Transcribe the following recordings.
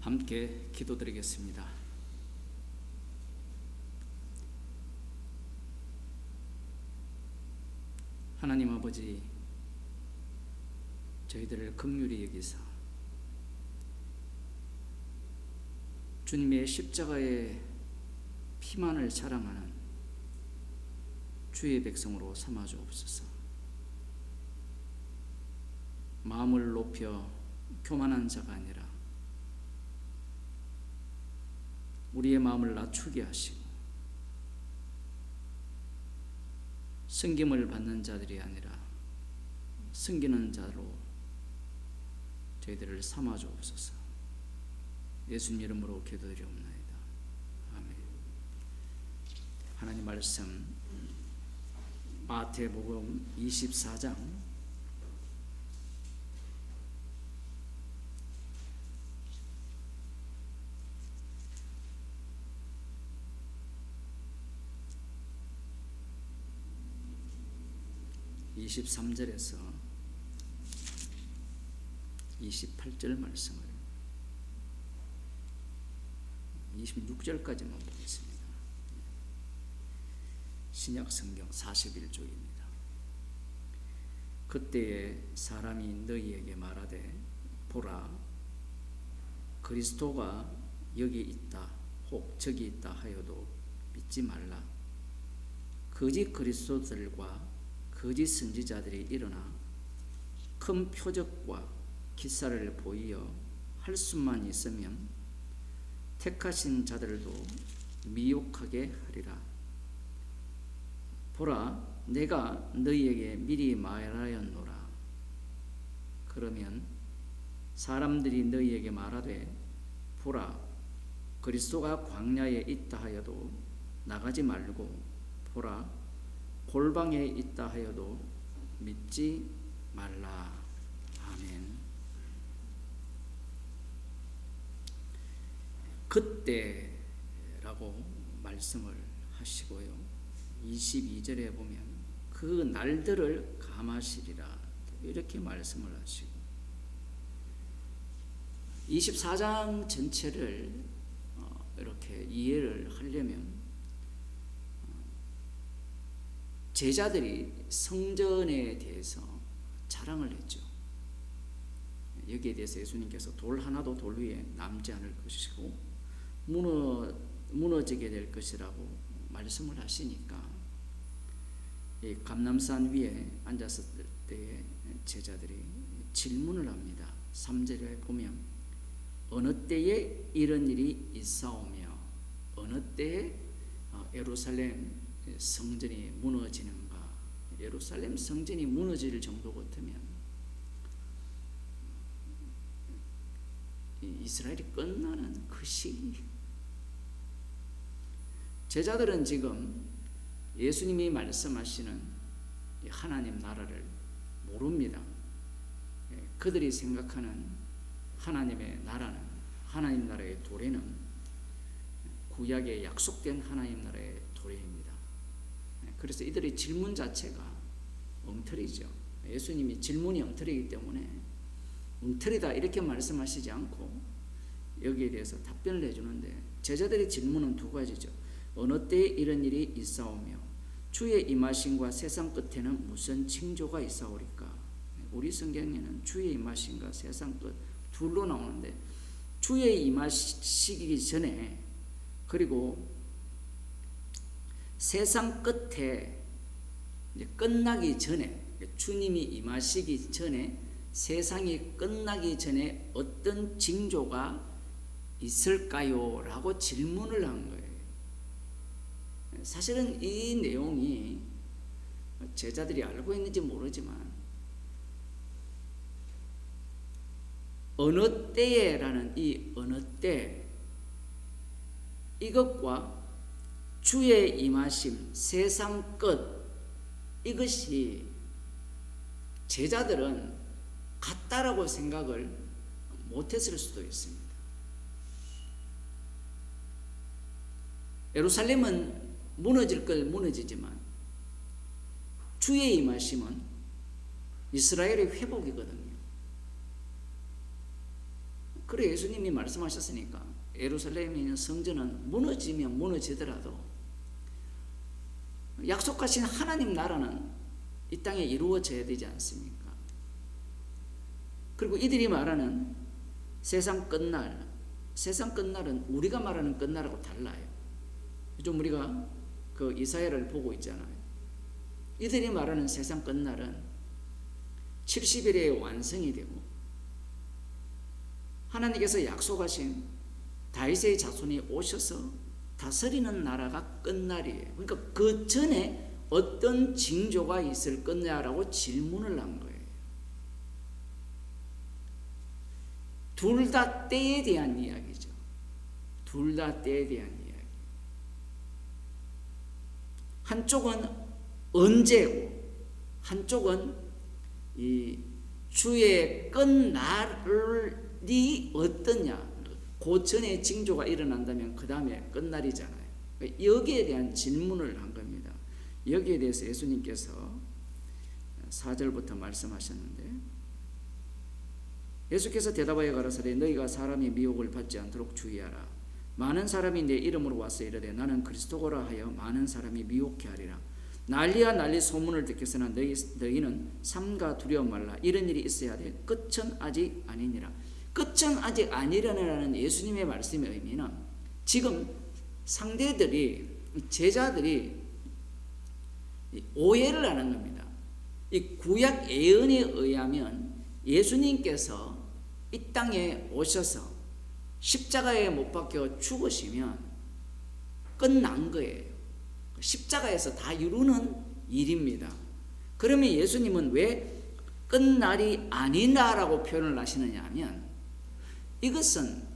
함께 기도드리겠습니다. 하나님 아버지, 저희들을 긍휼히 여기사 주님의 십자가의 피만을 자랑하는 주의 백성으로 삼아 주옵소서. 마음을 높여 교만한 자가 아니라 우리의 마음을 낮추게 하시고 섬김을 받는 자들이 아니라 섬기는 자로 저희들을 삼아 주옵소서. 예수님 이름으로 기도드리옵나이다. 아멘. 하나님 말씀 마태복음 24장 23절에서 28절 말씀을 26절까지만 보겠습니다. 신약성경 41쪽입니다. 그때에 사람이 너희에게 말하되 보라, 그리스도가 여기 있다 혹 저기 있다 하여도 믿지 말라. 거짓 그리스도들과 거짓 선지자들이 일어나 큰 표적과 기사를 보이어 할 수만 있으면 택하신 자들도 미혹하게 하리라. 보라, 내가 너희에게 미리 말하였노라. 그러면 사람들이 너희에게 말하되 보라, 그리스도가 광야에 있다 하여도 나가지 말고 보라, 골방에 있다 하여도 믿지 말라. 아멘. 그때라고 말씀을 하시고요, 22절에 보면 그 날들을 감하시리라 이렇게 말씀을 하시고, 24장 전체를 이렇게 이해를 하려면 제자들이 성전에 대해서 자랑을 했죠. 여기에 대해서 예수님께서 돌 하나도 돌 위에 남지 않을 것이고 무너지게 될 것이라고 말씀을 하시니까 이 감람산 위에 앉았을 때에 제자들이 질문을 합니다. 3절에 보면 어느 때에 이런 일이 있사오며 어느 때에 예루살렘 성전이 무너지는가. 예루살렘 성전이 무너질 정도 같으면 이스라엘이 끝나는 그 시기. 제자들은 지금 예수님이 말씀하시는 하나님 나라를 모릅니다. 그들이 생각하는 하나님의 나라는, 하나님 나라의 도래는 구약에 약속된 하나님 나라의 도래입니다. 그래서 이들의 질문 자체가 엉터리죠. 예수님이 질문이 엉터리이기 때문에 엉터리다 이렇게 말씀하시지 않고 여기에 대해서 답변을 해주는데, 제자들의 질문은 두 가지죠. 어느 때에 이런 일이 있사오며 주의 임하심과 세상 끝에는 무슨 징조가 있사오리까. 우리 성경에는 주의 임하심과 세상 끝 둘로 나오는데, 주의 임하시기 전에 그리고 세상 끝에 이제 끝나기 전에, 주님이 임하시기 전에, 세상이 끝나기 전에 어떤 징조가 있을까요? 라고 질문을 한 거예요. 사실은 이 내용이 제자들이 알고 있는지 모르지만 어느 때에라는 이 어느 때, 이것과 주의 임하심, 세상 끝, 이것이 제자들은 같다라고 생각을 못했을 수도 있습니다. 예루살렘은 무너질 걸 무너지지만 주의 임하심은 이스라엘의 회복이거든요. 그래 예수님이 말씀하셨으니까 예루살렘에 있는 성전은 무너지면 무너지더라도 약속하신 하나님 나라는 이 땅에 이루어져야 되지 않습니까? 그리고 이들이 말하는 세상 끝날, 세상 끝날은 우리가 말하는 끝날하고 달라요. 좀 우리가 그 이사야를 보고 있잖아요. 이들이 말하는 세상 끝날은 70일에 완성이 되고 하나님께서 약속하신 다윗의 자손이 오셔서 다스리는 나라가 끝날이에요. 그러니까 그 전에 어떤 징조가 있을 거냐라고 질문을 한 거예요. 둘 다 때에 대한 이야기죠. 둘 다 때에 대한 이야기. 한쪽은 언제고 한쪽은 이 주의 끝날이 어떠냐. 그 전에 징조가 일어난다면 그 다음에 끝날이잖아요. 여기에 대한 질문을 한 겁니다. 여기에 대해서 예수님께서 4절부터 말씀하셨는데 예수께서 대답하여 가라사대 너희가 사람의 미혹을 받지 않도록 주의하라. 많은 사람이 내 이름으로 와서 이르되 나는 그리스도라 하여 많은 사람이 미혹해 하리라. 난리야 난리 소문을 듣겠으나 너희는 삼가 두려워 말라. 이런 일이 있어야 돼. 끝은 아직 아니니라. 끝은 아직 아니라는 예수님의 말씀의 의미는 지금 상대들이 제자들이 오해를 하는 겁니다. 이 구약 예언에 의하면 예수님께서 이 땅에 오셔서 십자가에 못 박혀 죽으시면 끝난 거예요. 십자가에서 다 이루는 일입니다. 그러면 예수님은 왜 끝날이 아니다라고 표현을 하시느냐 하면 이것은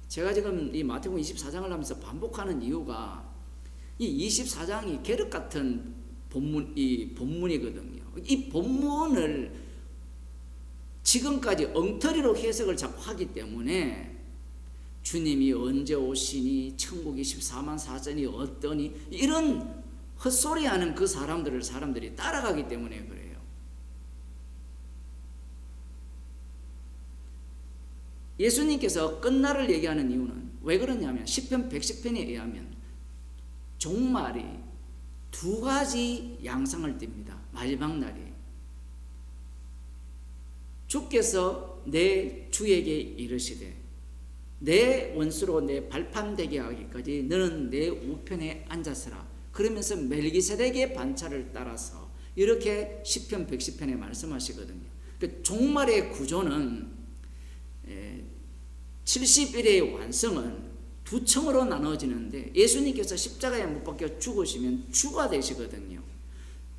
제가 지금 이 마태복음 24장을 하면서 반복하는 이유가 이 24장이 계륵 같은 본문이거든요. 이 본문을 지금까지 엉터리로 해석을 자꾸 하기 때문에 주님이 언제 오시니 천국이 14만 4천이 어떠니 이런 헛소리하는 그 사람들이 따라가기 때문에 그래요. 예수님께서 끝날을 얘기하는 이유는 왜 그러냐면 시편 110편에 의하면 종말이 두 가지 양상을 띱니다. 마지막 날이 주께서 내 주에게 이르시되 내 원수로 내 발판 되게 하기까지 너는 내 우편에 앉았으라. 그러면서 멜기세덱의 반차를 따라서 이렇게 시편 110편에 말씀하시거든요. 그러니까 종말의 구조는 70일의 완성은 두 층으로 나눠지는데 예수님께서 십자가에 못 박혀 죽으시면 주가 되시거든요.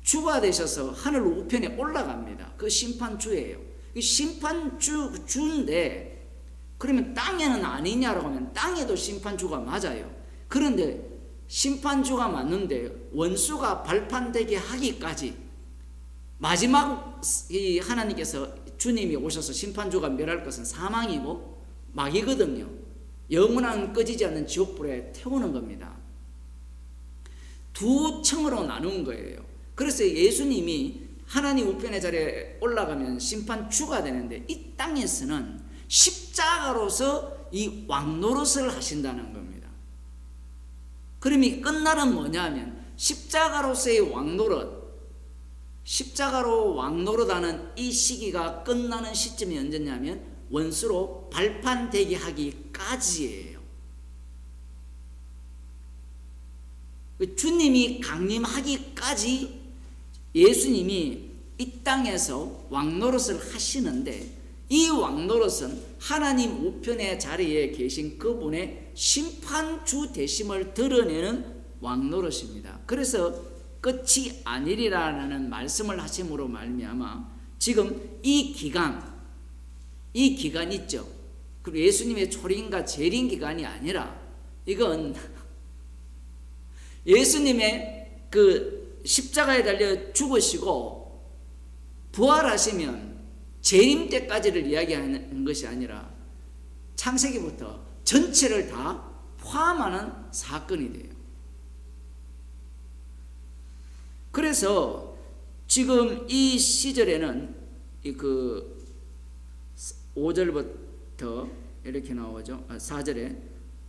주가 되셔서 하늘 우편에 올라갑니다. 그 심판주예요. 이 심판주인데 그러면 땅에는 아니냐라고 하면 땅에도 심판주가 맞아요. 그런데 심판주가 맞는데 원수가 발판되게 하기까지 마지막 이 하나님께서 주님이 오셔서 심판주가 멸할 것은 사망이고 마귀거든요. 영원한 꺼지지 않는 지옥불에 태우는 겁니다. 두 층으로 나눈 거예요. 그래서 예수님이 하나님 우편의 자리에 올라가면 심판주가 되는데 이 땅에서는 십자가로서 이 왕노릇을 하신다는 겁니다. 그럼 이 끝날은 뭐냐면 십자가로서의 왕노릇, 십자가로 왕노릇하는 이 시기가 끝나는 시점이 언제냐면 원수로 발판되게 하기까지예요. 주님이 강림하기까지 예수님이 이 땅에서 왕노릇을 하시는데 이 왕노릇은 하나님 우편의 자리에 계신 그분의 심판주 되심을 드러내는 왕노릇입니다. 그래서 끝이 아니리라는 말씀을 하심으로 말미암아 지금 이 기간 있죠. 그리고 예수님의 초림과 재림 기간이 아니라 이건 예수님의 그 십자가에 달려 죽으시고 부활하시면 재림 때까지를 이야기하는 것이 아니라 창세기부터 전체를 다 포함하는 사건이 돼요. 그래서 지금 이 시절에는 그 5절부터 이렇게 나오죠. 4절에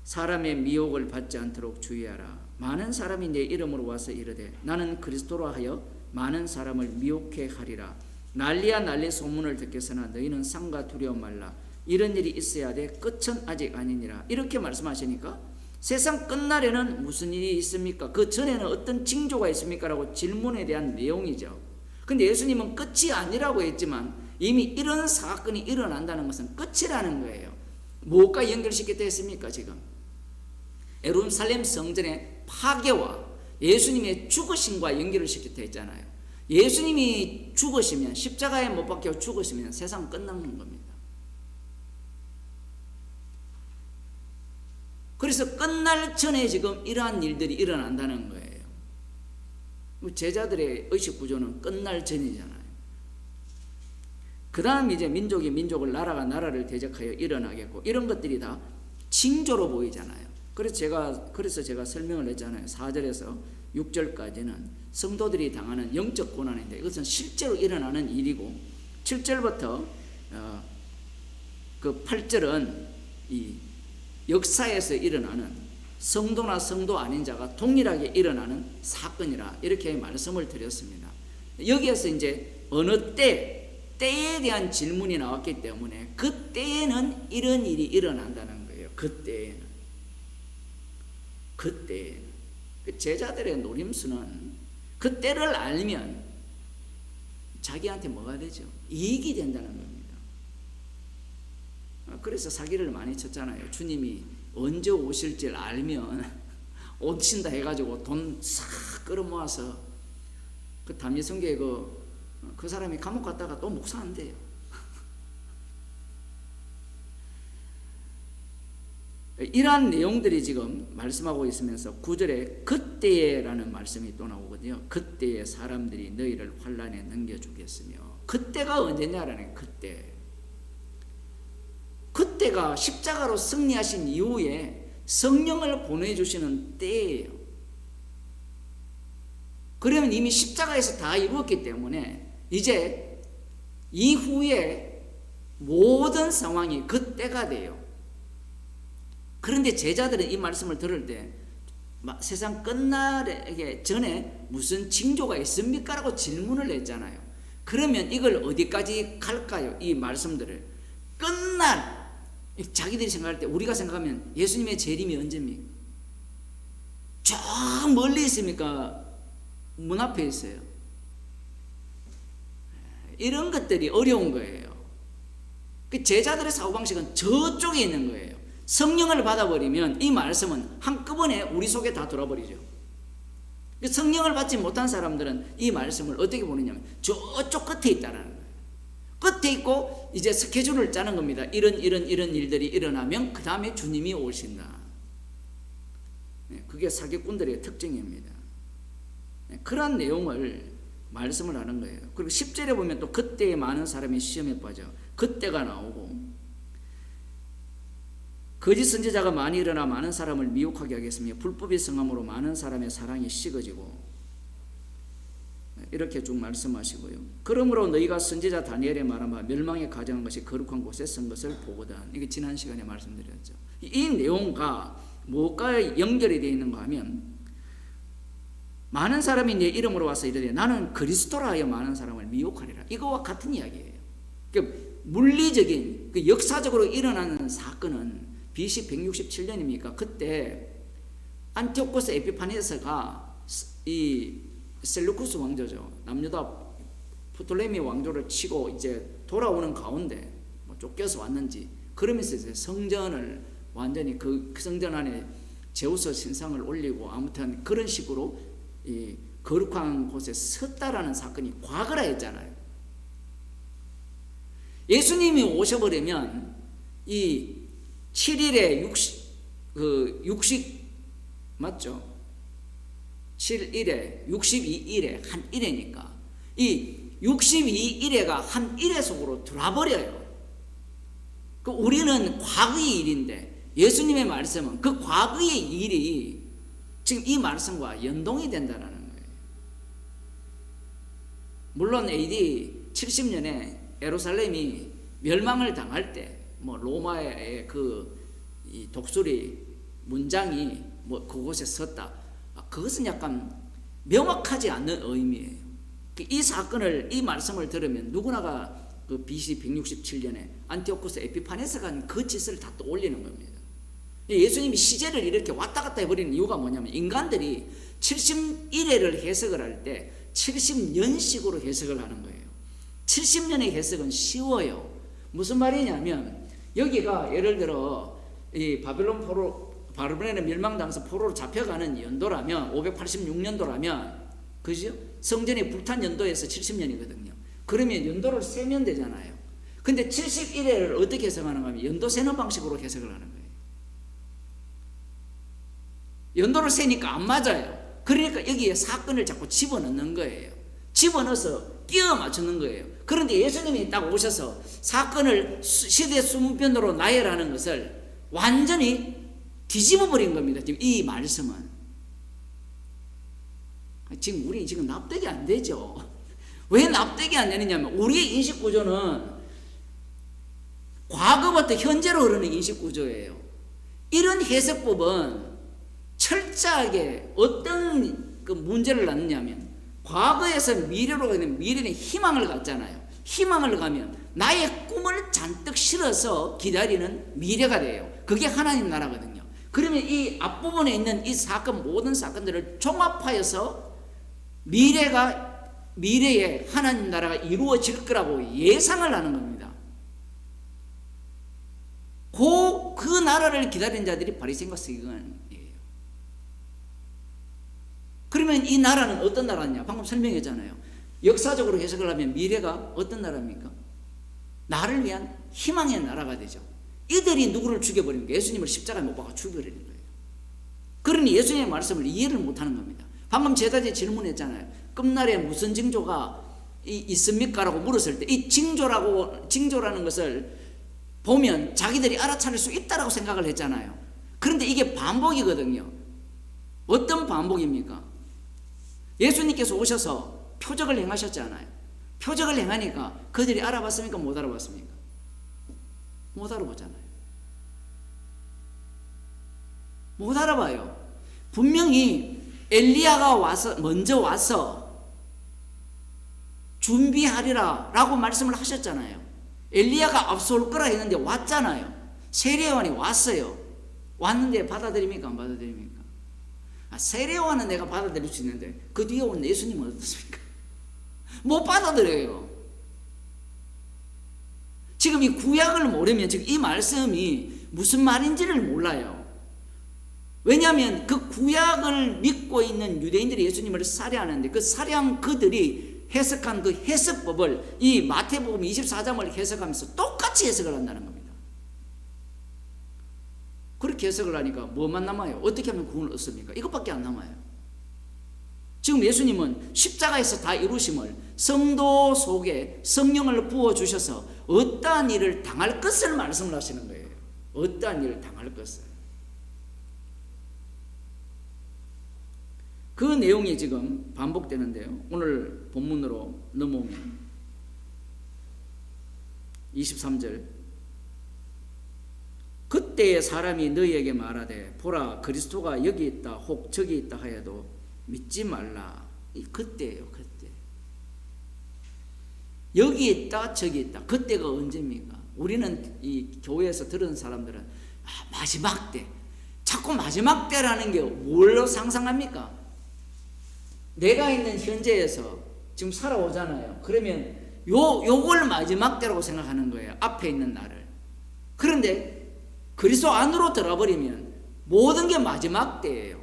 사람의 미혹을 받지 않도록 주의하라. 많은 사람이 내 이름으로 와서 이르되 나는 그리스도라 하여 많은 사람을 미혹해 하리라. 난리야 난리 소문을 듣겠으나 너희는 상과 두려움 말라. 이런 일이 있어야 돼. 끝은 아직 아니니라. 이렇게 말씀하시니까 세상 끝날에는 무슨 일이 있습니까? 그 전에는 어떤 징조가 있습니까? 라고 질문에 대한 내용이죠. 근데 예수님은 끝이 아니라고 했지만 이미 이런 사건이 일어난다는 것은 끝이라는 거예요. 무엇과 연결시켰다 했습니까? 지금 예루살렘 성전의 파괴와 예수님의 죽으심과 연결을 시켰다 했잖아요. 예수님이 죽으시면, 십자가에 못 박혀 죽으시면 세상 끝나는 겁니다. 그래서 끝날 전에 지금 이러한 일들이 일어난다는 거예요. 제자들의 의식 구조는 끝날 전이잖아요. 그 다음 이제 민족이 민족을, 나라가 나라를 대적하여 일어나겠고, 이런 것들이 다 징조로 보이잖아요. 그래서 제가 설명을 했잖아요. 4절에서 6절까지는 성도들이 당하는 영적 고난인데 이것은 실제로 일어나는 일이고, 7절부터 그 8절은 이 역사에서 일어나는 성도나 성도 아닌 자가 동일하게 일어나는 사건이라 이렇게 말씀을 드렸습니다. 여기에서 이제 어느 때에 대한 질문이 나왔기 때문에 그 때에는 이런 일이 일어난다는 거예요. 그 때에는 그 제자들의 노림수는 그 때를 알면 자기한테 뭐가 되죠? 이익이 된다는 겁니다. 그래서 사기를 많이 쳤잖아요. 주님이 언제 오실지 알면 오신다 해가지고 돈 싹 끌어모아서 그 담임성교회 그 사람이 감옥 갔다가 또 목사한대요. 이러한 내용들이 지금 말씀하고 있으면서 9절에 그때라는 말씀이 또 나오거든요. 그때에 사람들이 너희를 환난에 넘겨주겠으며, 그때가 언제냐라는 그때가 십자가로 승리하신 이후에 성령을 보내주시는 때예요. 그러면 이미 십자가에서 다 이루었기 때문에 이제 이후에 모든 상황이 그때가 돼요. 그런데 제자들은 이 말씀을 들을 때 세상 끝나기 전에 무슨 징조가 있습니까? 라고 질문을 했잖아요. 그러면 이걸 어디까지 갈까요? 이 말씀들을 끝날, 자기들이 생각할 때 우리가 생각하면 예수님의 재림이 언제입니까? 저 멀리 있습니까? 문 앞에 있어요. 이런 것들이 어려운 거예요. 그 제자들의 사고방식은 저쪽에 있는 거예요. 성령을 받아버리면 이 말씀은 한꺼번에 우리 속에 다 들어버리죠. 성령을 받지 못한 사람들은 이 말씀을 어떻게 보느냐면 저쪽 끝에 있다라는 거예요. 끝에 있고 이제 스케줄을 짜는 겁니다. 이런 일들이 일어나면 그 다음에 주님이 오신다. 그게 사기꾼들의 특징입니다. 그러한 내용을 말씀을 하는 거예요. 그리고 10절에 보면 또 그때에 많은 사람이 시험에 빠져, 그때가 나오고, 거짓 선지자가 많이 일어나 많은 사람을 미혹하게 하겠으며 불법이 성함으로 많은 사람의 사랑이 식어지고, 이렇게 쭉 말씀하시고요. 그러므로 너희가 선지자 다니엘의 말한 바 멸망에 가져간 것이 거룩한 곳에 선 것을 보거든. 이게 지난 시간에 말씀드렸죠. 이 내용과 무엇과 연결이 되어 있는가 하면, 많은 사람이 내 이름으로 와서 이르되 나는 그리스도라 하여 많은 사람을 미혹하리라. 이거와 같은 이야기예요. 그러니까 물리적인, 역사적으로 일어나는 사건은 BC 167년입니까? 그때 안티오코스 에피파네스가 이 셀루쿠스 왕조죠. 남유다 프톨레미 왕조를 치고 이제 돌아오는 가운데 쫓겨서 왔는지, 그러면서 이제 성전을 완전히 그 성전 안에 제우스 신상을 올리고 아무튼 그런 식으로 이 거룩한 곳에 섰다라는 사건이 과거라 했잖아요. 예수님이 오셔버리면 이 7일에 육식 맞죠? 7일에 62일에 한 일회니까 이 62일회가 한 일회 속으로 들어와버려요. 우리는 과거의 일인데 예수님의 말씀은 그 과거의 일이 지금 이 말씀과 연동이 된다는 거예요. 물론 AD 70년에 예루살렘이 멸망을 당할 때 뭐 로마의 이 독수리 문장이 뭐 그곳에 섰다. 그것은 약간 명확하지 않는 의미예요. 이 사건을, 이 말씀을 들으면 누구나가 그 BC 167년에 안티오쿠스 에피파네스가 한 그 짓을 다 떠올리는 겁니다. 예수님이 시제를 이렇게 왔다 갔다 해버리는 이유가 뭐냐면 인간들이 71회를 해석을 할 때 70년식으로 해석을 하는 거예요. 70년의 해석은 쉬워요. 무슨 말이냐면 여기가 예를 들어 이 바벨론에 멸망당해서 포로로 잡혀가는 연도라면 586년도라면 그죠? 성전이 불탄 연도에서 70년이거든요. 그러면 연도를 세면 되잖아요. 근데 71회를 어떻게 해석하는가 하면 연도 세는 방식으로 해석을 하는 거예요. 연도를 세니까 안 맞아요. 그러니까 여기에 사건을 자꾸 집어넣는 거예요. 집어넣어서 끼워 맞추는 거예요. 그런데 예수님이 딱 오셔서 사건을 시대 수문변으로 나열하는 것을 완전히 뒤집어 버린 겁니다. 지금 이 말씀은. 지금 우리 지금 납득이 안 되죠. 왜 납득이 안 되느냐면 우리의 인식 구조는 과거부터 현재로 흐르는 인식 구조예요. 이런 해석법은 철저하게 어떤 그 문제를 낳느냐면 과거에서 미래로 가는 미래는 희망을 갖잖아요. 희망을 가면 나의 꿈을 잔뜩 실어서 기다리는 미래가 돼요. 그게 하나님 나라거든요. 그러면 이 앞부분에 있는 이 사건, 모든 사건들을 종합하여서 미래에 하나님 나라가 이루어질 거라고 예상을 하는 겁니다. 그 나라를 기다리는 자들이 바리새인과 서기관이에요. 그러면 이 나라는 어떤 나라냐? 방금 설명했잖아요. 역사적으로 해석을 하면 미래가 어떤 나라입니까? 나를 위한 희망의 나라가 되죠. 이들이 누구를 죽여버린 거예요? 예수님을 십자가에 못 박아 죽여버리는 거예요. 그러니 예수님의 말씀을 이해를 못하는 겁니다. 방금 제자들이 질문했잖아요. 끝날에 무슨 징조가 있습니까? 라고 물었을 때 이 징조라는 것을 보면 자기들이 알아차릴 수 있다라고 생각을 했잖아요. 그런데 이게 반복이거든요. 어떤 반복입니까? 예수님께서 오셔서 표적을 행하셨잖아요. 표적을 행하니까 그들이 알아봤습니까? 못 알아봤습니까? 못 알아보잖아요. 못 알아봐요. 분명히 엘리야가 먼저 와서 준비하리라 라고 말씀을 하셨잖아요. 엘리야가 앞서 올 거라 했는데 왔잖아요. 세례요한이 왔어요. 왔는데 받아들입니까? 안 받아들입니까? 세례요한은 내가 받아들일 수 있는데 그 뒤에 온 예수님은 어떻습니까? 못 받아들여요. 지금 이 구약을 모르면 지금 이 말씀이 무슨 말인지를 몰라요. 왜냐하면 그 구약을 믿고 있는 유대인들이 예수님을 살해하는데 그 살해한 그들이 해석한 그 해석법을 이 마태복음 24장을 해석하면서 똑같이 해석을 한다는 겁니다. 그렇게 해석을 하니까 뭐만 남아요? 어떻게 하면 구원을 얻습니까? 이것밖에 안 남아요. 지금 예수님은 십자가에서 다 이루심을 성도 속에 성령을 부어주셔서 어떠한 일을 당할 것을 말씀을 하시는 거예요. 어떠한 일을 당할 것을. 그 내용이 지금 반복되는데요. 오늘 본문으로 넘어오면 23절 그때의 사람이 너희에게 말하되 보라 그리스도가 여기 있다 혹 저기 있다 하여도 믿지 말라. 이 그때예요. 그때. 여기 있다 저기 있다. 그때가 언제입니까? 우리는 이 교회에서 들은 사람들은 마지막 때. 자꾸 마지막 때라는 게 뭘로 상상합니까? 내가 있는 현재에서 지금 살아오잖아요. 그러면 요걸 마지막 때라고 생각하는 거예요. 앞에 있는 나를. 그런데 그리스도 안으로 들어버리면 모든 게 마지막 때예요.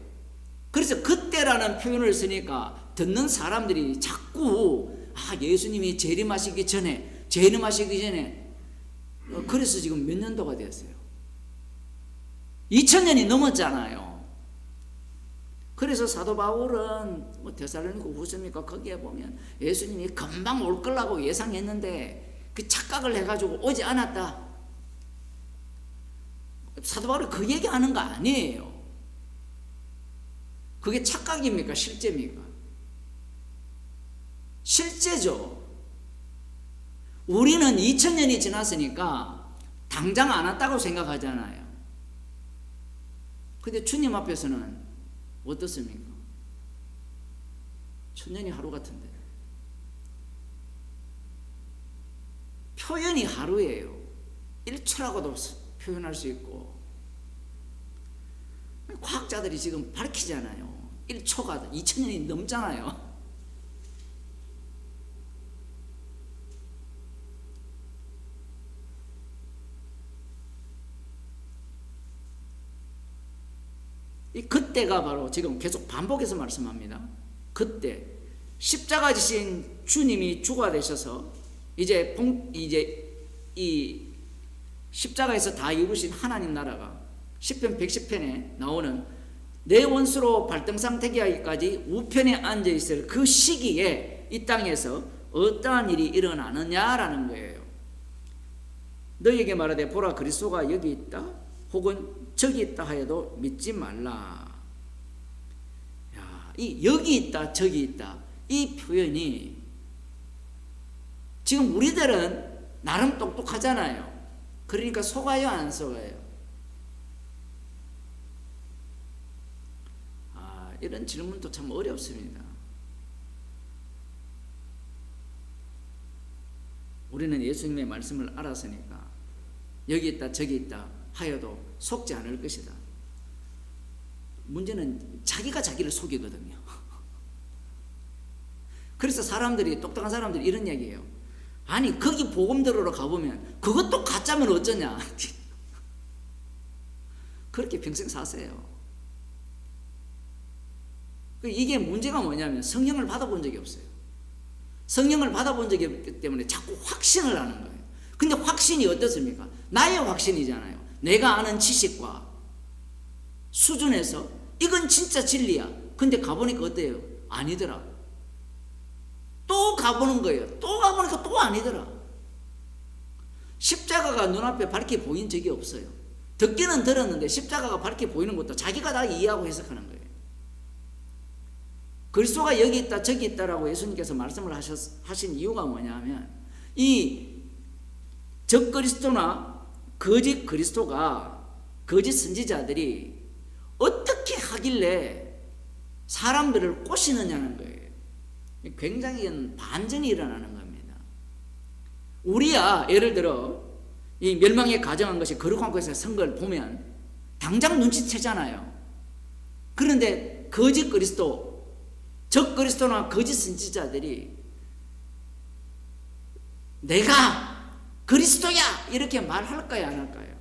그래서 그때라는 표현을 쓰니까 듣는 사람들이 자꾸 예수님이 재림하시기 전에 그래서 지금 몇 년도가 되었어요? 2000년이 넘었잖아요. 그래서 사도 바울은 데살로니가 후서입니까? 거기에 보면 예수님이 금방 올 거라고 예상했는데 그 착각을 해가지고 오지 않았다. 사도 바울이 그 얘기하는 거 아니에요. 그게 착각입니까? 실제입니까? 실제죠. 우리는 2000년이 지났으니까 당장 안 왔다고 생각하잖아요. 근데 주님 앞에서는 어떻습니까? 천년이 하루 같은데. 표현이 하루예요. 1초라고도 표현할 수 있고. 과학자들이 지금 밝히잖아요. 1초가 2000년이 넘잖아요. 이 그때가 바로 지금 계속 반복해서 말씀합니다. 그때 십자가 지신 주님이 주가 되셔서 이제 이 십자가에서 다 이루신 하나님 나라가 시편 110편에 나오는 내 원수로 발등상 되게 하기까지 우편에 앉아 있을 그 시기에 이 땅에서 어떠한 일이 일어나느냐라는 거예요. 너희에게 말하되 보라 그리스도가 여기 있다 혹은 저기 있다 하여도 믿지 말라. 야, 이 여기 있다 저기 있다 이 표현이 지금 우리들은 나름 똑똑하잖아요. 그러니까 속아요 안 속아요? 이런 질문도 참 어렵습니다. 우리는 예수님의 말씀을 알았으니까 여기 있다 저기 있다 하여도 속지 않을 것이다. 문제는 자기가 자기를 속이거든요. 그래서 사람들이 똑똑한 사람들이 이런 얘기해요. 아니 거기 복음 들으러 가보면 그것도 가짜면 어쩌냐. 그렇게 평생 사세요. 이게 문제가 뭐냐면 성령을 받아본 적이 없어요. 성령을 받아본 적이 없기 때문에 자꾸 확신을 하는 거예요. 근데 확신이 어떻습니까? 나의 확신이잖아요. 내가 아는 지식과 수준에서 이건 진짜 진리야. 근데 가보니까 어때요? 아니더라. 또 가보는 거예요. 또 가보니까 또 아니더라. 십자가가 눈앞에 밝게 보인 적이 없어요. 듣기는 들었는데 십자가가 밝게 보이는 것도 자기가 다 이해하고 해석하는 거예요. 그리스도가 여기 있다 저기 있다라고 예수님께서 말씀을 하신 이유가 뭐냐면 이 적그리스도나 거짓 그리스도가 거짓 선지자들이 어떻게 하길래 사람들을 꼬시느냐는 거예요. 굉장히 반전이 일어나는 겁니다. 우리야 예를 들어 이 멸망에 가정한 것이 거룩한 것에 선 걸 보면 당장 눈치채잖아요. 그런데 거짓 그리스도 적그리스도나 거짓 선지자들이 내가 그리스도야 이렇게 말할까요 안 할까요?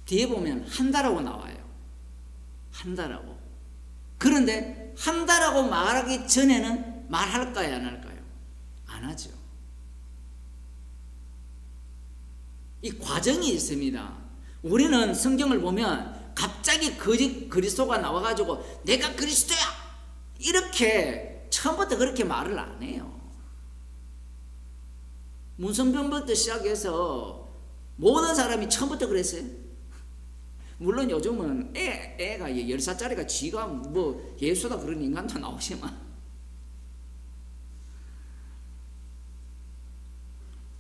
뒤에 보면 한다라고 나와요. 한다라고. 그런데 한다라고 말하기 전에는 말할까요 안 할까요? 안 하죠. 이 과정이 있습니다. 우리는 성경을 보면 갑자기 거짓 그리스도가 나와가지고 내가 그리스도야 이렇게 처음부터 그렇게 말을 안 해요. 문선병부터 시작해서 모든 사람이 처음부터 그랬어요. 물론 요즘은 애가 10살짜리가 지가 뭐 예수다 그런 인간도 나오지만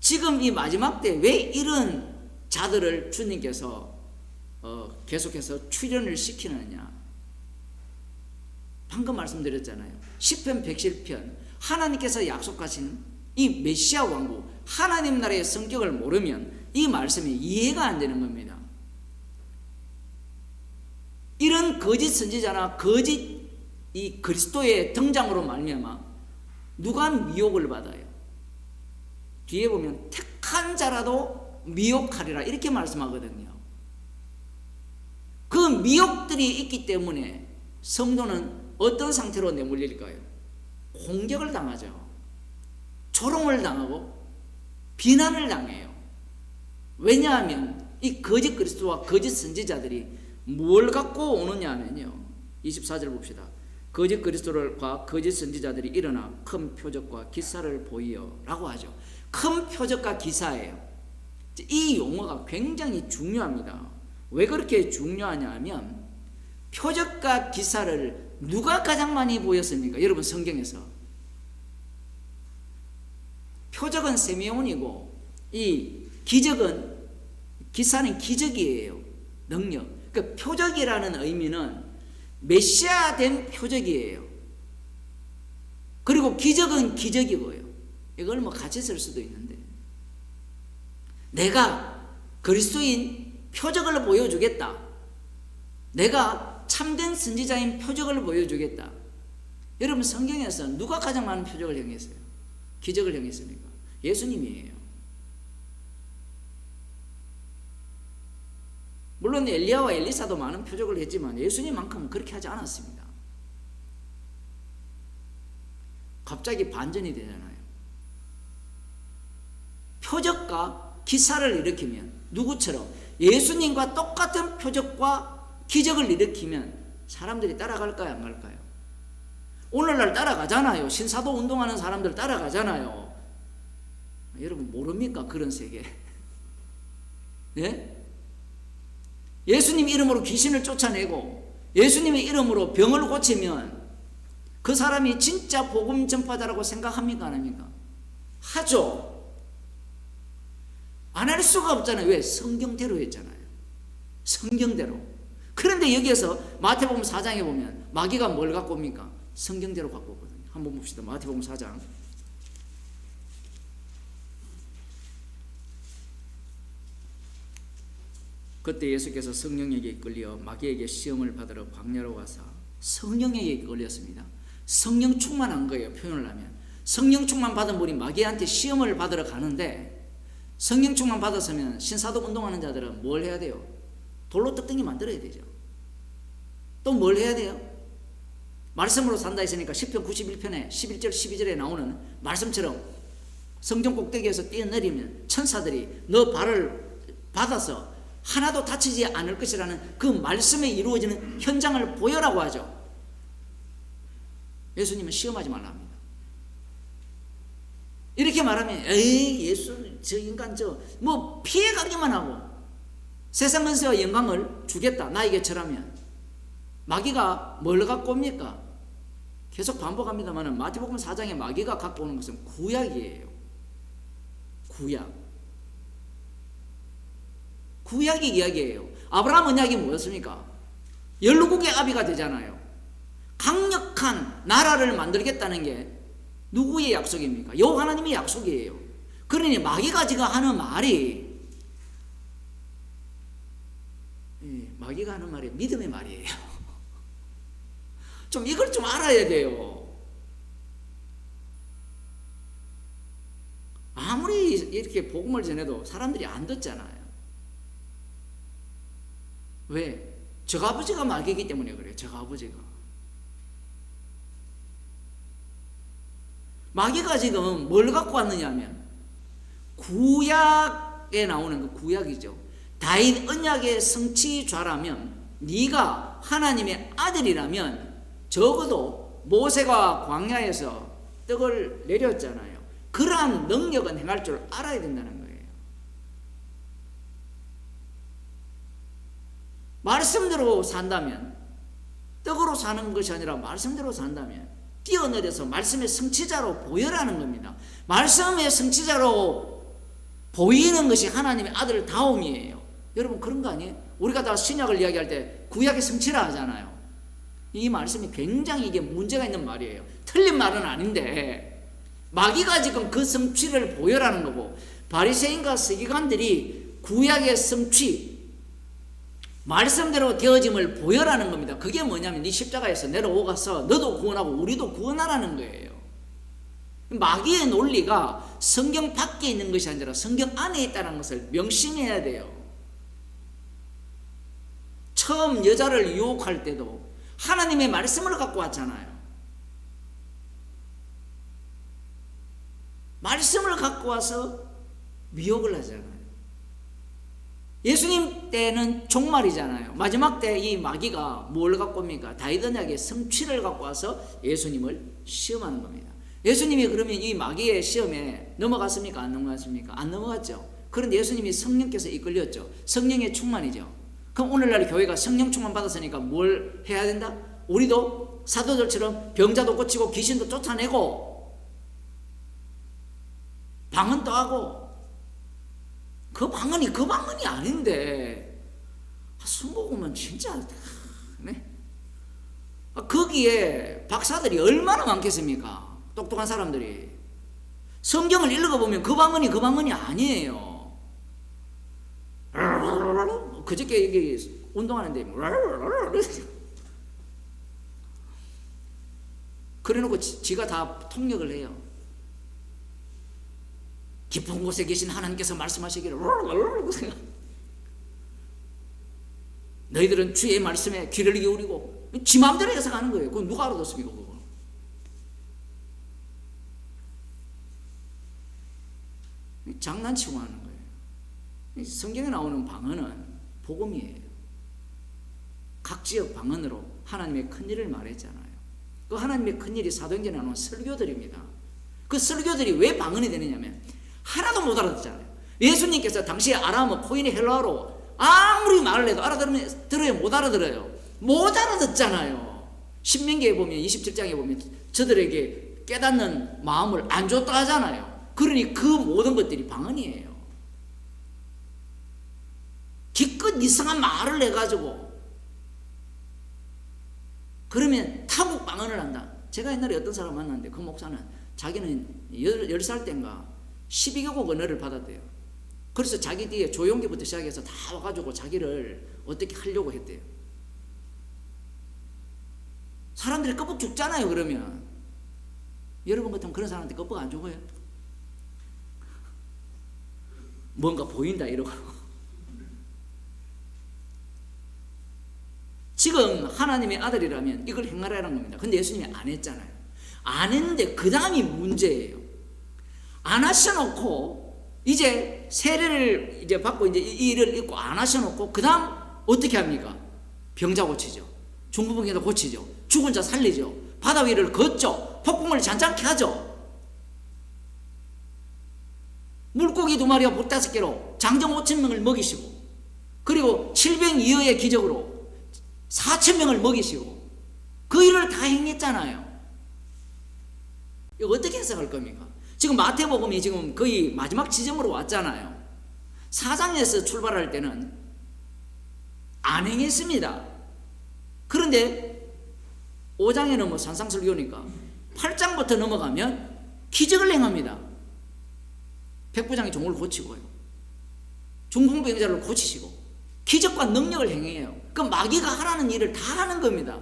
지금 이 마지막 때 왜 이런 자들을 주님께서 계속해서 출현을 시키느냐. 방금 말씀드렸잖아요. 시편 110편 하나님께서 약속하신 이 메시아 왕국 하나님 나라의 성격을 모르면 이 말씀이 이해가 안 되는 겁니다. 이런 거짓 선지자나 거짓 이 그리스도의 등장으로 말미암아 누가 미혹을 받아요? 뒤에 보면 택한 자라도 미혹하리라 이렇게 말씀하거든요. 그 미혹들이 있기 때문에 성도는 어떤 상태로 내몰릴까요? 공격을 당하죠. 조롱을 당하고 비난을 당해요. 왜냐하면 이 거짓 그리스도와 거짓 선지자들이 뭘 갖고 오느냐 하면요. 24절 봅시다. 거짓 그리스도와 거짓 선지자들이 일어나 큰 표적과 기사를 보이어 라고 하죠. 큰 표적과 기사예요. 이 용어가 굉장히 중요합니다. 왜 그렇게 중요하냐 하면 표적과 기사를 누가 가장 많이 보였습니까? 여러분 성경에서 표적은 세미온이고 이 기적은 기사는 기적이에요. 능력. 그 표적이라는 의미는 메시아된 표적이에요. 그리고 기적은 기적이고요. 이걸 뭐 같이 쓸 수도 있는데 내가 그리스도인 표적을 보여주겠다. 내가 참된 선지자인 표적을 보여주겠다. 여러분 성경에서 누가 가장 많은 표적을 행했어요? 기적을 행했습니까? 예수님이에요. 물론 엘리야와 엘리사도 많은 표적을 했지만 예수님만큼은 그렇게 하지 않았습니다. 갑자기 반전이 되잖아요. 표적과 기사를 일으키면 누구처럼 예수님과 똑같은 표적과 기적을 일으키면 사람들이 따라갈까요? 안 갈까요? 오늘날 따라가잖아요. 신사도 운동하는 사람들 따라가잖아요. 여러분 모릅니까? 그런 세계. 네? 예수님 이름으로 귀신을 쫓아내고 예수님의 이름으로 병을 고치면 그 사람이 진짜 복음 전파자라고 생각합니까? 안 합니까? 하죠. 안 할 수가 없잖아요. 왜? 성경대로 했잖아요. 성경대로. 그런데 여기에서 마태복음 4장에 보면 마귀가 뭘 갖고 옵니까? 성경대로 갖고 오거든요. 한번 봅시다. 마태복음 4장. 그때 예수께서 성령에게 이끌려 마귀에게 시험을 받으러 광야로 가사 성령에게 이끌렸습니다. 성령 충만한 거예요. 표현을 하면 성령 충만 받은 분이 마귀한테 시험을 받으러 가는데 성령 충만 받았으면 신사도 운동하는 자들은 뭘 해야 돼요? 돌로 떡덩이 만들어야 되죠. 또 뭘 해야 돼요? 말씀으로 산다 했으니까 시편 91편에 11절 12절에 나오는 말씀처럼 성전 꼭대기에서 뛰어내리면 천사들이 너 발을 받아서 하나도 다치지 않을 것이라는 그 말씀에 이루어지는 현장을 보여라고 하죠. 예수님은 시험하지 말라 합니다. 이렇게 말하면 에이 예수 저 인간 저 뭐 피해가기만 하고 세상 권세와 영광을 주겠다 나에게 절하면 마귀가 뭘 갖고 옵니까? 계속 반복합니다만 마태복음 4장에 마귀가 갖고 오는 것은 구약이에요. 구약의 이야기예요. 아브라함 언약이 뭐였습니까? 열국의 아비가 되잖아요. 강력한 나라를 만들겠다는 게 누구의 약속입니까? 여호와 하나님의 약속이에요. 그러니 마귀가 지금 하는 말이 마귀가 하는 말이 믿음의 말이에요. 좀 이걸 좀 알아야 돼요. 아무리 이렇게 복음을 전해도 사람들이 안 듣잖아요. 왜? 저 아버지가 마귀이기 때문에 그래요. 저 아버지가. 마귀가 지금 뭘 갖고 왔느냐 하면 구약에 나오는 그 구약이죠. 다윗 언약의 성취좌라면 네가 하나님의 아들이라면 적어도 모세가 광야에서 떡을 내렸잖아요. 그러한 능력은 행할 줄 알아야 된다는 거예요. 말씀대로 산다면 떡으로 사는 것이 아니라 말씀대로 산다면 뛰어내려서 말씀의 성취자로 보여라는 겁니다. 말씀의 성취자로 보이는 것이 하나님의 아들 다움이에요. 여러분 그런 거 아니에요? 우리가 다 신약을 이야기할 때 구약의 성취라 하잖아요. 이 말씀이 굉장히 이게 문제가 있는 말이에요. 틀린 말은 아닌데 마귀가 지금 그 성취를 보여라는 거고 바리새인과 서기관들이 구약의 성취 말씀대로 되어짐을 보여라는 겁니다. 그게 뭐냐면 네 십자가에서 내려오가서 너도 구원하고 우리도 구원하라는 거예요. 마귀의 논리가 성경 밖에 있는 것이 아니라 성경 안에 있다는 것을 명심해야 돼요. 처음 여자를 유혹할 때도 하나님의 말씀을 갖고 왔잖아요. 말씀을 갖고 와서 미혹을 하잖아요. 예수님 때는 종말이잖아요. 마지막 때 이 마귀가 뭘 갖고 옵니까? 다윗 언약의 성취를 갖고 와서 예수님을 시험하는 겁니다. 예수님이 그러면 이 마귀의 시험에 넘어갔습니까? 안 넘어갔습니까? 안 넘어갔죠. 그런데 예수님이 성령께서 이끌렸죠. 성령의 충만이죠. 그럼 오늘날 교회가 성령 충만 받았으니까 뭘 해야 된다? 우리도 사도들처럼 병자도 고치고 귀신도 쫓아내고 방언도 하고. 그 방언이 아닌데 순복음은 진짜 네? 거기에 박사들이 얼마나 많겠습니까? 똑똑한 사람들이. 성경을 읽어보면 그 방언이 아니에요. 그저께 이게 운동하는데 그래놓고 지가 다 통역을 해요. 깊은 곳에 계신 하나님께서 말씀하시기를 너희들은 주의 말씀에 귀를 기울이고 지 마음대로 해석하는 거예요. 그건 누가 알아듣습니까? 그거 장난치고 하는 거예요. 성경에 나오는 방언은 복음이에요. 각 지역 방언으로 하나님의 큰일을 말했잖아요. 그 하나님의 큰일이 사도행전에 나오는 설교들입니다. 그 설교들이 왜 방언이 되느냐면 하나도 못 알아듣잖아요. 예수님께서 당시에 아람어, 코인의 헬라어로 아무리 말을 해도 알아들어요? 못 알아들어요? 못 알아듣잖아요. 신명기에 보면 27장에 보면 저들에게 깨닫는 마음을 안 줬다 하잖아요. 그러니 그 모든 것들이 방언이에요. 기껏 이상한 말을 해가지고 그러면 타국 방언을 한다. 제가 옛날에 어떤 사람 만났는데 그 목사는 자기는 10살 때인가 12개국 언어를 받았대요. 그래서 자기 뒤에 조용기부터 시작해서 다 와가지고 자기를 어떻게 하려고 했대요. 사람들이 껍벅 죽잖아요. 그러면 여러분 같으면 그런 사람한테 껍벅 안 죽어요? 뭔가 보인다 이러고. 지금 하나님의 아들이라면 이걸 행하라는 겁니다. 근데 예수님이 안 했잖아요. 안 했는데 그 다음이 문제예요. 안 하셔놓고 이제 세례를 이제 받고 이제 이 일을 잊고 안 하셔놓고 그 다음 어떻게 합니까? 병자 고치죠. 중풍병자 고치죠. 죽은 자 살리죠. 바다 위를 걷죠. 폭풍을 잔잔케 하죠. 물고기 2마리와 복 5개로 장정 5,000명을 먹이시고 그리고 700이어의 기적으로 4,000명을 먹이시고 그 일을 다 행했잖아요. 이거 어떻게 해석할 겁니까? 지금 마태복음이 지금 거의 마지막 지점으로 왔잖아요. 4장에서 출발할 때는 안 행했습니다. 그런데 5장에는 뭐 산상설교니까 8장부터 넘어가면 기적을 행합니다. 백부장이 종을 고치고요. 중풍병자를 고치시고 기적과 능력을 행해요. 그 마귀가 하라는 일을 다 하는 겁니다.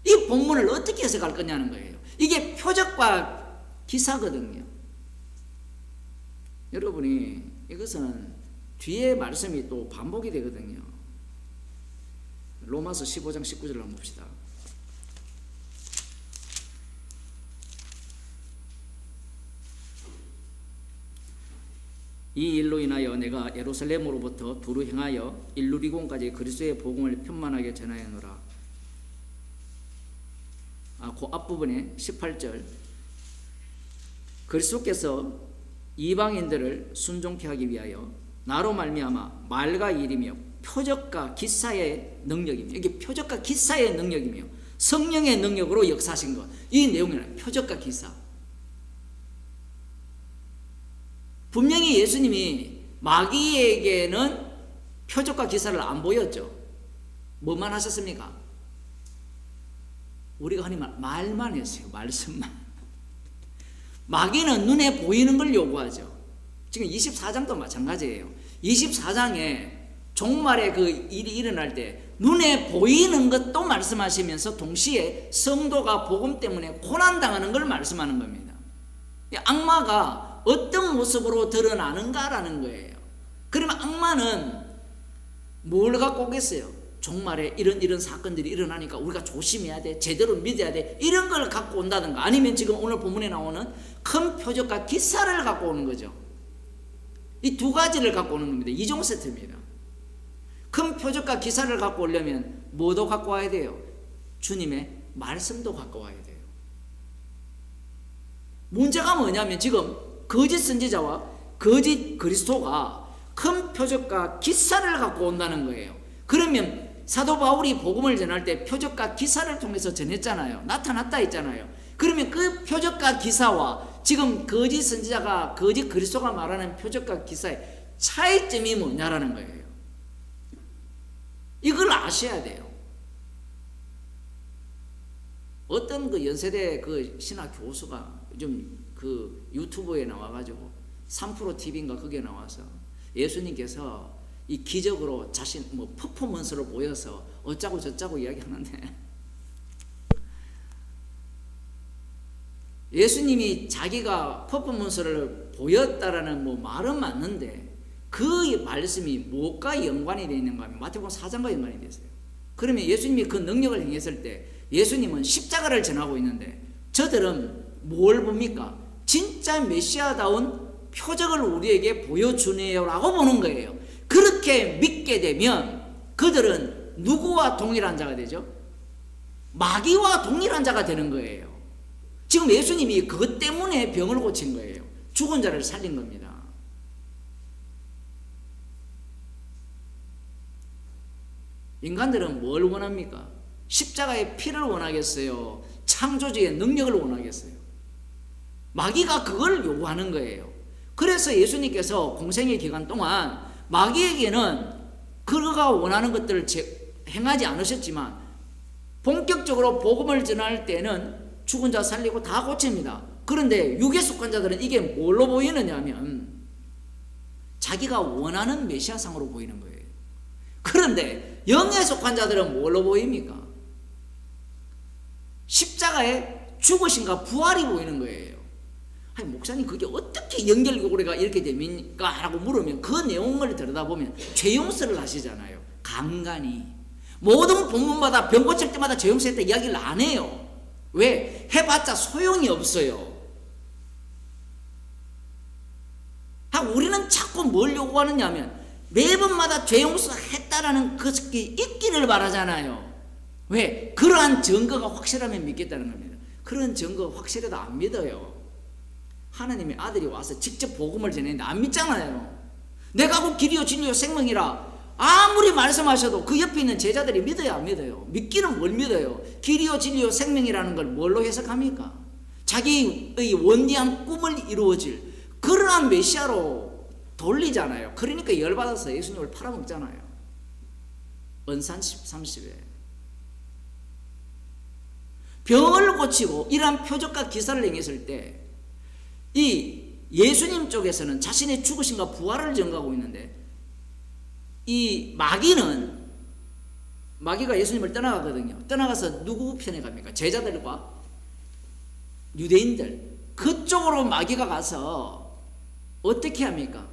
이 본문을 어떻게 해석할 거냐는 거예요. 이게 표적과 기사거든요. 여러분이 이것은 뒤에 말씀이 또 반복이 되거든요. 로마서 15장 19절을 한번 봅시다. 이 일로 인하여 내가 예루살렘으로부터 두루 행하여 일루리곤까지 그리스도의 복음을 편만하게 전하였노라. 그 앞부분에 18절 그리스도께서 이방인들을 순종케 하기 위하여 나로 말미암아 말과 일이며 표적과 기사의 능력이며 이게 표적과 기사의 능력이며 성령의 능력으로 역사하신 것 이 내용이란 표적과 기사. 분명히 예수님이 마귀에게는 표적과 기사를 안 보였죠. 뭐만 하셨습니까? 우리가 흔히 말만 했어요. 말씀만. 마귀는 눈에 보이는 걸 요구하죠. 지금 24장도 마찬가지예요. 24장에 종말에 그 일이 일어날 때 눈에 보이는 것도 말씀하시면서 동시에 성도가 복음 때문에 고난당하는 걸 말씀하는 겁니다. 악마가 어떤 모습으로 드러나는가라는 거예요. 그러면 악마는 뭘 갖고 오겠어요? 종말에 이런 사건들이 일어나니까 우리가 조심해야 돼, 제대로 믿어야 돼, 이런 걸 갖고 온다든가 아니면 지금 오늘 본문에 나오는 큰 표적과 기사를 갖고 오는 거죠. 이 두 가지를 갖고 오는 겁니다. 2종 세트입니다. 큰 표적과 기사를 갖고 오려면 뭐도 갖고 와야 돼요? 주님의 말씀도 갖고 와야 돼요. 문제가 뭐냐면 지금 거짓 선지자와 거짓 그리스도가 큰 표적과 기사를 갖고 온다는 거예요. 그러면 사도 바울이 복음을 전할 때 표적과 기사를 통해서 전했잖아요. 나타났다 했잖아요. 그러면 그 표적과 기사와 지금 거짓 선지자가 거짓 그리스도가 말하는 표적과 기사의 차이점이 뭐냐라는 거예요. 이걸 아셔야 돼요. 어떤 그 연세대 그 신학 교수가 요즘 그 유튜브에 나와가지고 3프로 TV인가 거기에 나와서 예수님께서 이 기적으로 자신 뭐 퍼포먼스를 보여서 어쩌고 저쩌고 이야기하는데 예수님이 자기가 퍼포먼스를 보였다라는 뭐 말은 맞는데 그 말씀이 무엇과 연관이 되어 있는가 하면 마태복음 4장과 연관이 되어 있어요. 그러면 예수님이 그 능력을 행했을 때 예수님은 십자가를 전하고 있는데 저들은 뭘 봅니까? 진짜 메시아다운 표적을 우리에게 보여주네요라고 보는 거예요. 그렇게 믿게 되면 그들은 누구와 동일한 자가 되죠? 마귀와 동일한 자가 되는 거예요. 지금 예수님이 그것 때문에 병을 고친 거예요. 죽은 자를 살린 겁니다. 인간들은 뭘 원합니까? 십자가의 피를 원하겠어요? 창조주의 능력을 원하겠어요? 마귀가 그걸 요구하는 거예요. 그래서 예수님께서 공생의 기간 동안 마귀에게는 그가 원하는 것들을 행하지 않으셨지만 본격적으로 복음을 전할 때는 죽은 자 살리고 다 고칩니다. 그런데 육에 속한 자들은 이게 뭘로 보이느냐 하면 자기가 원하는 메시아상으로 보이는 거예요. 그런데 영에 속한 자들은 뭘로 보입니까? 십자가의 죽으심과 부활이 보이는 거예요. 아니, 목사님 그게 어떻게 연결고리가 이렇게 됩니까? 라고 물으면 그 내용을 들여다보면 죄 용서를 하시잖아요. 간간히 모든 본문마다 병 고칠 때마다 죄 용서했다 이야기를 안 해요. 왜? 해봤자 소용이 없어요. 우리는 자꾸 뭘 요구하느냐 하면 매번마다 죄 용서했다라는 그게 있기를 바라잖아요. 왜? 그러한 증거가 확실하면 믿겠다는 겁니다. 그런 증거가 확실해도 안 믿어요. 하나님의 아들이 와서 직접 복음을 전했는데 안 믿잖아요. 내가 곧 길이요 진리요 생명이라 아무리 말씀하셔도 그 옆에 있는 제자들이 믿어야 안 믿어요. 믿기는 뭘 믿어요? 길이요 진리요 생명이라는 걸 뭘로 해석합니까? 자기의 원대한 꿈을 이루어질 그러한 메시아로 돌리잖아요. 그러니까 열받아서 예수님을 팔아먹잖아요. 언산 30에 병을 고치고 이러한 표적과 기사를 행했을 때 이 예수님 쪽에서는 자신의 죽으심과 부활을 전가하고 있는데 이 마귀가 예수님을 떠나가거든요. 떠나가서 누구 편에 갑니까? 제자들과 유대인들 그쪽으로 마귀가 가서 어떻게 합니까?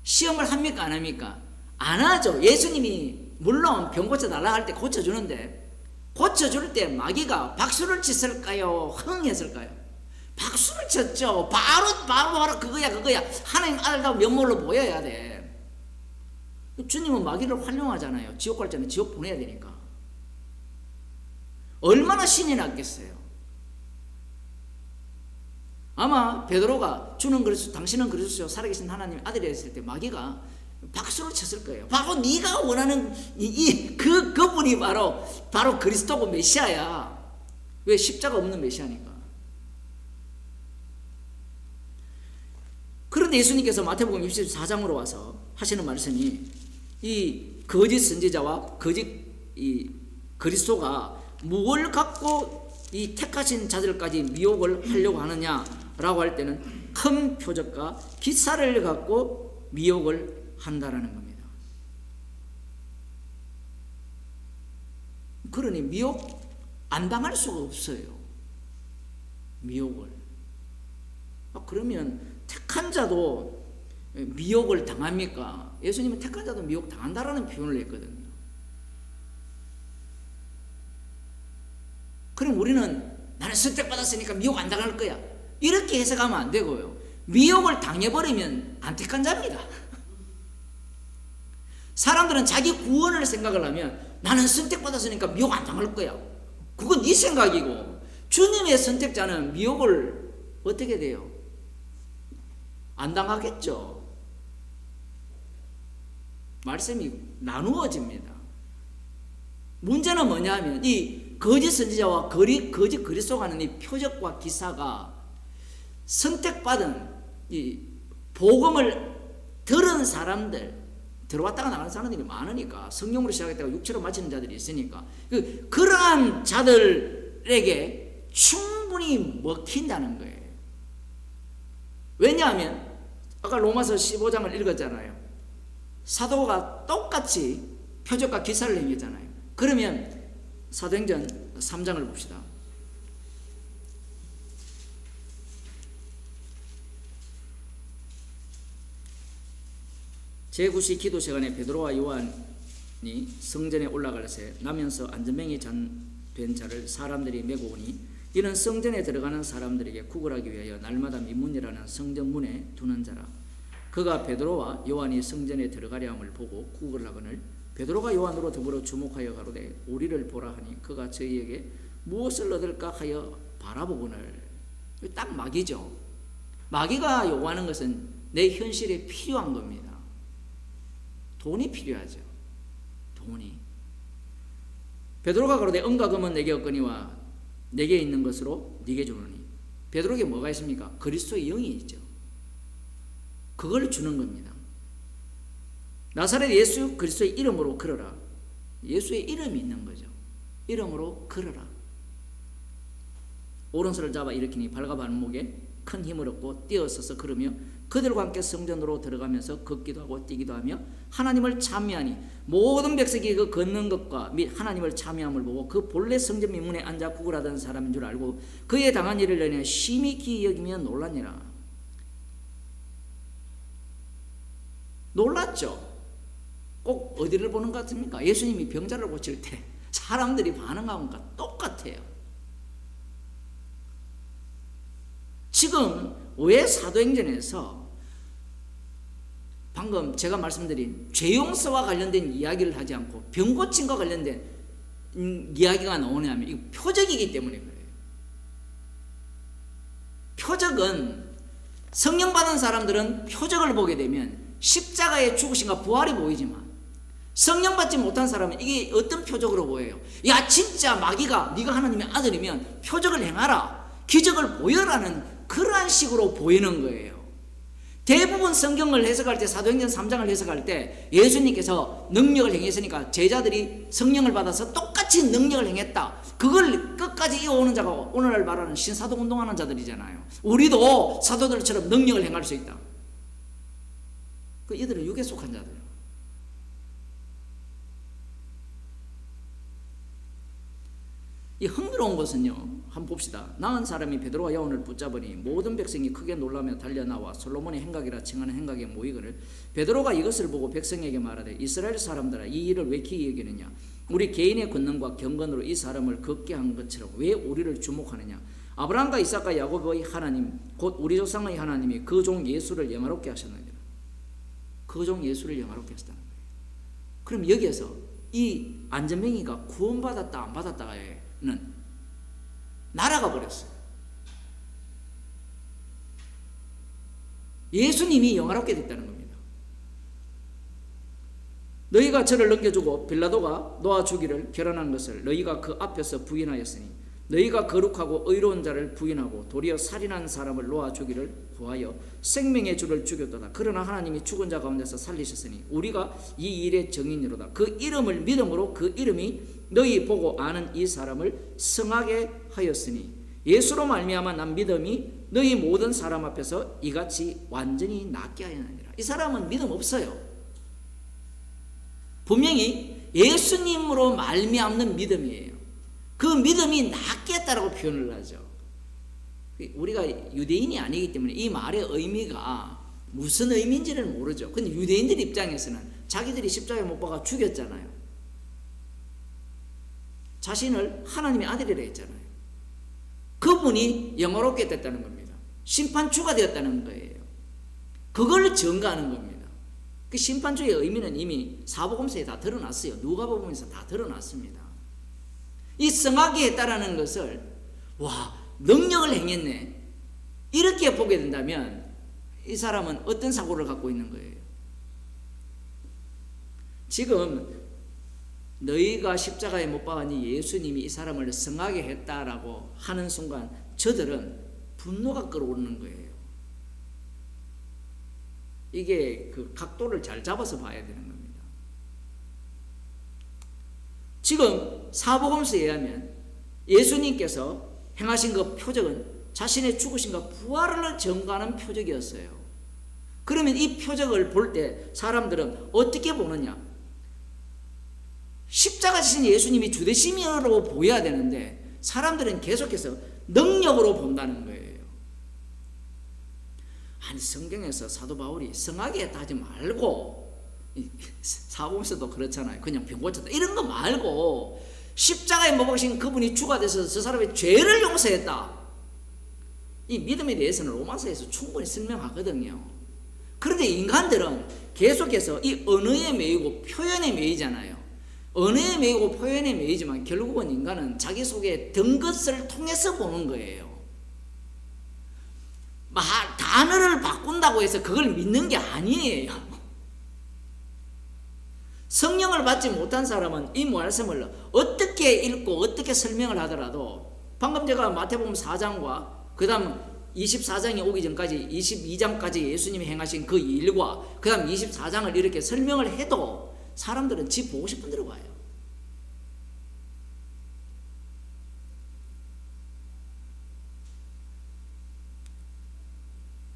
시험을 합니까? 안 합니까? 안 하죠. 예수님이 물론 병 고쳐달라 할 때 고쳐주는데 고쳐줄 때 마귀가 박수를 쳤을까요? 흥했을까요? 박수를 쳤죠. 바로 그거야. 하나님 아들다운 면모로 보여야 돼. 주님은 마귀를 활용하잖아요. 지옥 갈 때는 지옥 보내야 되니까. 얼마나 신이 났겠어요. 아마 베드로가 주는 그리스도 당신은 그리스도 살아계신 하나님의 아들이 했을 때 마귀가 박수를 쳤을 거예요. 바로 네가 원하는 그분이 바로 그리스도고 메시아야. 왜? 십자가 없는 메시아니까. 그런데 예수님께서 마태복음 24장으로 와서 하시는 말씀이 이 거짓 선지자와 거짓 이 그리스도가 무엇을 갖고 이 택하신 자들까지 미혹을 하려고 하느냐라고 할 때는 큰 표적과 기사를 갖고 미혹을 한다라는 겁니다. 그러니 미혹 안 당할 수가 없어요. 미혹을. 그러면 택한 자도 미혹을 당합니까? 예수님은 택한 자도 미혹 당한다라는 표현을 했거든요. 그럼 우리는 나는 선택받았으니까 미혹 안 당할 거야 이렇게 해석하면 안 되고요. 미혹을 당해버리면 안 택한 자입니다. 사람들은 자기 구원을 생각을 하면 나는 선택받았으니까 미혹 안 당할 거야. 그건 네 생각이고 주님의 선택자는 미혹을 어떻게 돼요? 안 당하겠죠. 말씀이 나누어집니다. 문제는 뭐냐 하면 이 거짓 선지자와 거짓 그리스도가 하는 이 표적과 기사가 선택받은 이 복음을 들은 사람들, 들어왔다가 나가는 사람들이 많으니까, 성령으로 시작했다가 육체로 마치는 자들이 있으니까 그러한 자들에게 충분히 먹힌다는 거예요. 왜냐하면 아까 로마서 15장을 읽었잖아요. 사도가 똑같이 표적과 기사를 행했잖아요. 그러면 사도행전 3장을 봅시다. 제9시 기도 시간에 베드로와 요한이 성전에 올라갈새 나면서 안전병이 된 자를 사람들이 메고 오니 이는 성전에 들어가는 사람들에게 구걸하기 위하여 날마다 미문이라는 성전 문에 두는 자라. 그가 베드로와 요한이 성전에 들어가려 함을 보고 구걸하거늘 베드로가 요한으로 더불어 주목하여 가로되 우리를 보라 하니 그가 저희에게 무엇을 얻을까 하여 바라보거늘. 딱 마귀죠. 마귀가 요구하는 것은 내 현실에 필요한 겁니다. 돈이 필요하죠. 돈이. 베드로가 그러되 은과 금은 내게 없거니와 내게 있는 것으로 네게 주노니. 베드로에게 뭐가 있습니까? 그리스도의 영이 있죠. 그걸 주는 겁니다. 나사렛 예수 그리스도의 이름으로 걸어라. 예수의 이름이 있는 거죠. 이름으로 걸어라. 오른손을 잡아 일으키니 발과 발목에 큰 힘을 얻고 뛰어서서 걸으며 그들과 함께 성전으로 들어가면서 걷기도 하고 뛰기도 하며 하나님을 찬미하니 모든 백성이 그 걷는 것과 및 하나님을 찬미함을 보고 그 본래 성전 민문에 앉아 구걸하던 사람인 줄 알고 그의 당한 일을 내내 심히 기이 여기며 놀랐니라. 놀랐죠. 꼭 어디를 보는 것 같습니까? 예수님이 병자를 고칠 때 사람들이 반응하는 것과 똑같아요. 지금 왜 사도행전에서 방금 제가 말씀드린 죄용서와 관련된 이야기를 하지 않고 병 고침과 관련된 이야기가 나오냐면 이거 표적이기 때문에 그래요. 표적은 성령 받은 사람들은 표적을 보게 되면 십자가의 죽으심과 부활이 보이지만 성령 받지 못한 사람은 이게 어떤 표적으로 보여요? 야 진짜 마귀가 네가 하나님의 아들이면 표적을 행하라, 기적을 보여라는 그러한 식으로 보이는 거예요. 대부분 성경을 해석할 때 사도행전 3장을 해석할 때 예수님께서 능력을 행했으니까 제자들이 성령을 받아서 똑같이 능력을 행했다. 그걸 끝까지 이어오는 자가 오늘날 말하는 신사도 운동하는 자들이잖아요. 우리도 사도들처럼 능력을 행할 수 있다. 이들은 육에 속한 자들. 이 흥미로운 것은요, 한번 봅시다. 나은 사람이 베드로와 요한을 붙잡으니 모든 백성이 크게 놀라며 달려나와 솔로몬의 행각이라 칭하는 행각에 모이거늘 베드로가 이것을 보고 백성에게 말하되 이스라엘 사람들아 이 일을 왜 기이 여기느냐? 우리 개인의 권능과 경건으로 이 사람을 걷게 한 것처럼 왜 우리를 주목하느냐? 아브라함과 이삭과 야곱의 하나님 곧 우리 조상의 하나님이 그 종 예수를 영화롭게 하셨느니라. 그 종 예수를 영화롭게 하셨다는 거예요. 그럼 여기에서 이 안전뱅이가 구원받았다 안 받았다에 는 날아가 버렸어요. 예수님이 영화롭게 됐다는 겁니다. 너희가 저를 넘겨주고 빌라도가 놓아주기를 결혼한 것을 너희가 그 앞에서 부인하였으니 너희가 거룩하고 의로운 자를 부인하고 도리어 살인한 사람을 놓아주기를 구하여 생명의 주를 죽였도다. 그러나 하나님이 죽은 자 가운데서 살리셨으니 우리가 이 일의 증인이로다. 그 이름을 믿음으로 그 이름이 너희 보고 아는 이 사람을 성하게 하였으니 예수로 말미암아 난 믿음이 너희 모든 사람 앞에서 이같이 완전히 낫게 하였느니라. 이 사람은 믿음 없어요. 분명히 예수님으로 말미암는 믿음이에요. 그 믿음이 낫게 했다라고 표현을 하죠. 우리가 유대인이 아니기 때문에 이 말의 의미가 무슨 의미인지를 모르죠. 근데 유대인들 입장에서는 자기들이 십자가에 못 박아 죽였잖아요. 자신을 하나님의 아들이라 했잖아요. 그분이 영화롭게 됐다는 겁니다. 심판주가 되었다는 거예요. 그걸 증거하는 겁니다. 그 심판주의 의미는 이미 사복음서에 다 드러났어요. 누가복음에서 다 드러났습니다. 이 성하게 했다라는 것을 와 능력을 행했네 이렇게 보게 된다면 이 사람은 어떤 사고를 갖고 있는 거예요? 지금 너희가 십자가에 못 박으니 예수님이 이 사람을 성하게 했다라고 하는 순간 저들은 분노가 끓어오르는 거예요. 이게 그 각도를 잘 잡아서 봐야 되는 겁니다. 지금 사복음서에 의하면 예수님께서 행하신 그 표적은 자신의 죽으심과 부활을 증거하는 표적이었어요. 그러면 이 표적을 볼 때 사람들은 어떻게 보느냐? 십자가 지신 예수님이 주되심으로 보여야 되는데 사람들은 계속해서 능력으로 본다는 거예요. 아니, 성경에서 사도 바울이 성하게 하지 말고, 사복음서도 그렇잖아요. 그냥 병 고쳤다 이런 거 말고 십자가에 못 박히신 그분이 주가 돼서 저 사람의 죄를 용서했다. 이 믿음에 대해서는 로마서에서 충분히 설명하거든요. 그런데 인간들은 계속해서 이 언어에 매이고 표현에 매이잖아요. 언어에 매이고 표현에 매이지만 결국은 인간은 자기 속에 든 것을 통해서 보는 거예요. 단어를 바꾼다고 해서 그걸 믿는 게 아니에요. 성령을 받지 못한 사람은 이 말씀을 어떻게 읽고 어떻게 설명을 하더라도 방금 제가 마태복음 4장과 그 다음 24장이 오기 전까지 22장까지 예수님이 행하신 그 일과 그 다음 24장을 이렇게 설명을 해도 사람들은 지 보고 싶은 대로 봐요.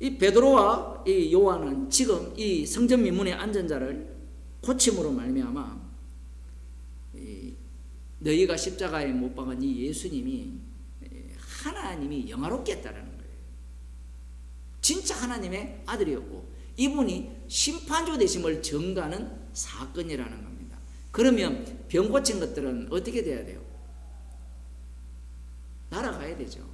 이 베드로와 이 요한은 지금 이 성전 민문에 앉은 자를 고침으로 말미암아 너희가 십자가에 못 박은 이 예수님이 하나님이 영화롭게 했다라는 거예요. 진짜 하나님의 아들이었고 이분이 심판주 되심을 증거하는 사건이라는 겁니다. 그러면 병 고친 것들은 어떻게 돼야 돼요? 날아가야 되죠.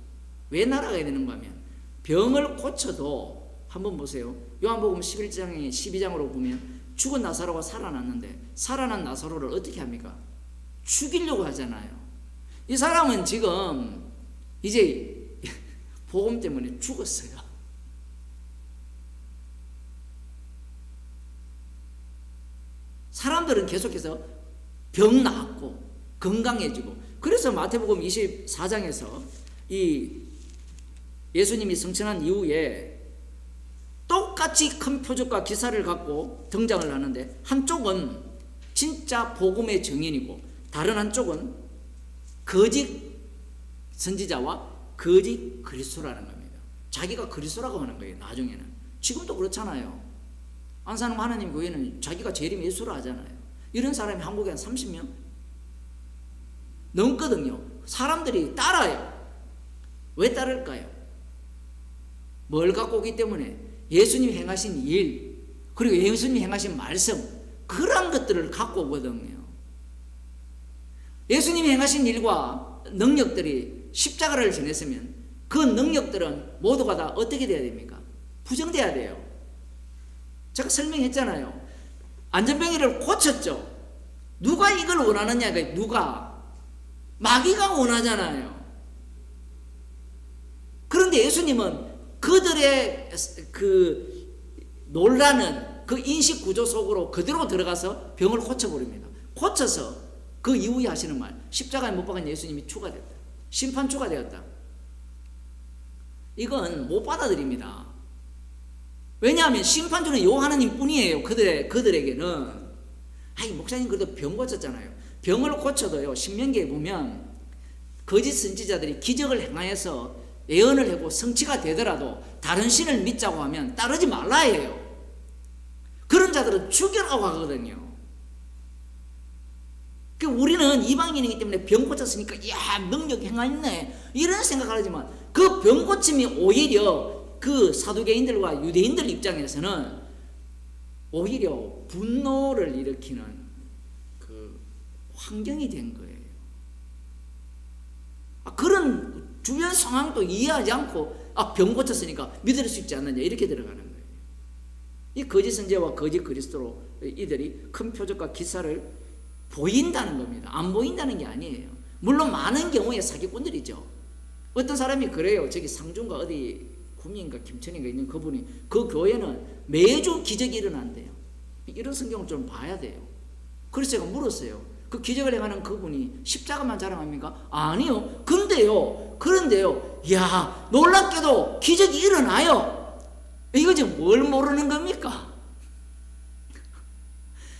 왜 날아가야 되는가 하면 병을 고쳐도 한번 보세요. 요한복음 11장에 12장으로 보면 죽은 나사로가 살아났는데 살아난 나사로를 어떻게 합니까? 죽이려고 하잖아요. 이 사람은 지금 이제 복음 때문에 죽었어요. 사람들은 계속해서 병 나았고 건강해지고 그래서 마태복음 24장에서 이 예수님이 승천한 이후에 똑같이 큰 표적과 기사를 갖고 등장을 하는데 한쪽은 진짜 복음의 증인이고 다른 한쪽은 거짓 선지자와 거짓 그리스도라는 겁니다. 자기가 그리스도라고 하는 거예요. 나중에는. 지금도 그렇잖아요. 안산홍 하나님 교회는 자기가 재림 예수라 하잖아요. 이런 사람이 한국에 한 30명 넘거든요. 사람들이 따라요. 왜 따를까요? 뭘 갖고 오기 때문에 예수님이 행하신 일 그리고 예수님이 행하신 말씀 그런 것들을 갖고 오거든요. 예수님이 행하신 일과 능력들이 십자가를 지냈으면 그 능력들은 모두가 다 어떻게 돼야 됩니까? 부정돼야 돼요. 제가 설명했잖아요. 안전병이를 고쳤죠. 누가 이걸 원하느냐가 누가? 마귀가 원하잖아요. 그런데 예수님은 그들의 그 놀라는 그 인식 구조 속으로 그대로 들어가서 병을 고쳐버립니다. 고쳐서 그 이후에 하시는 말, 십자가에 못 박은 예수님이 주가 됐다. 심판 주가 되었다. 이건 못 받아들입니다. 왜냐하면 심판주는 요 하나님 뿐이에요. 그들에게는. 아이, 목사님 그래도 병 고쳤잖아요. 병을 고쳐도요, 신명기에 보면 거짓 선지자들이 기적을 행하여서 예언을 하고 성취가 되더라도 다른 신을 믿자고 하면 따르지 말라 해요. 그런 자들은 죽여라고 하거든요. 우리는 이방인이기 때문에 병 고쳤으니까 야 능력 행하였네 이런 생각을 하지만 그 병 고침이 오히려 그 사두개인들과 유대인들 입장에서는 오히려 분노를 일으키는 그 환경이 된 거예요. 그런 주변 상황도 이해하지 않고 병 고쳤으니까 믿을 수 있지 않느냐 이렇게 들어가는 거예요. 이 거짓 선지자와 거짓 그리스도로 이들이 큰 표적과 기사를 보인다는 겁니다. 안 보인다는 게 아니에요. 물론 많은 경우에 사기꾼들이죠. 어떤 사람이 그래요. 저기 상중과 어디 구미인가 김천인가 있는 그분이 그 교회는 매주 기적이 일어난대요. 이런 성경을 좀 봐야 돼요. 그래서 제가 물었어요. 그 기적을 행하는 그분이 십자가만 자랑합니까? 아니요. 그런데요. 야, 놀랍게도 기적이 일어나요. 이거 지금 뭘 모르는 겁니까?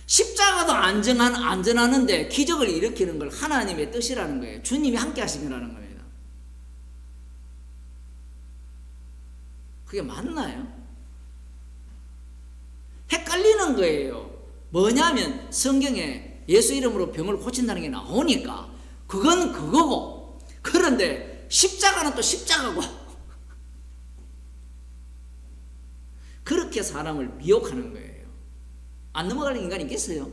십자가도 안전하는데 기적을 일으키는 걸 하나님의 뜻이라는 거예요. 주님이 함께 하시라는 겁니다. 그게 맞나요? 헷갈리는 거예요. 뭐냐면 성경에 예수 이름으로 병을 고친다는 게 나오니까 그건 그거고, 그런데 십자가는 또 십자가고 그렇게 사람을 미혹하는 거예요. 안 넘어갈 인간이 있겠어요?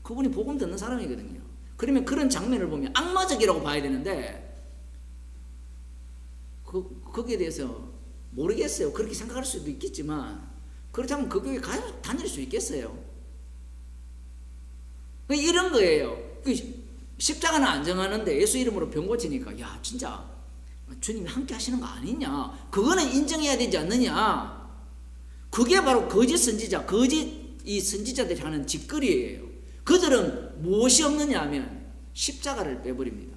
그분이 복음 듣는 사람이거든요. 그러면 그런 장면을 보면 악마적이라고 봐야 되는데 거기에 대해서 모르겠어요. 그렇게 생각할 수도 있겠지만 그렇다면 그 교회 다닐 수 있겠어요? 이런 거예요. 십자가는 안정하는데 예수 이름으로 병 고치니까 야, 진짜 주님이 함께 하시는 거 아니냐, 그거는 인정해야 되지 않느냐. 그게 바로 거짓 선지자, 이 선지자들이 하는 짓거리예요. 그들은 무엇이 없느냐 하면 십자가를 빼버립니다.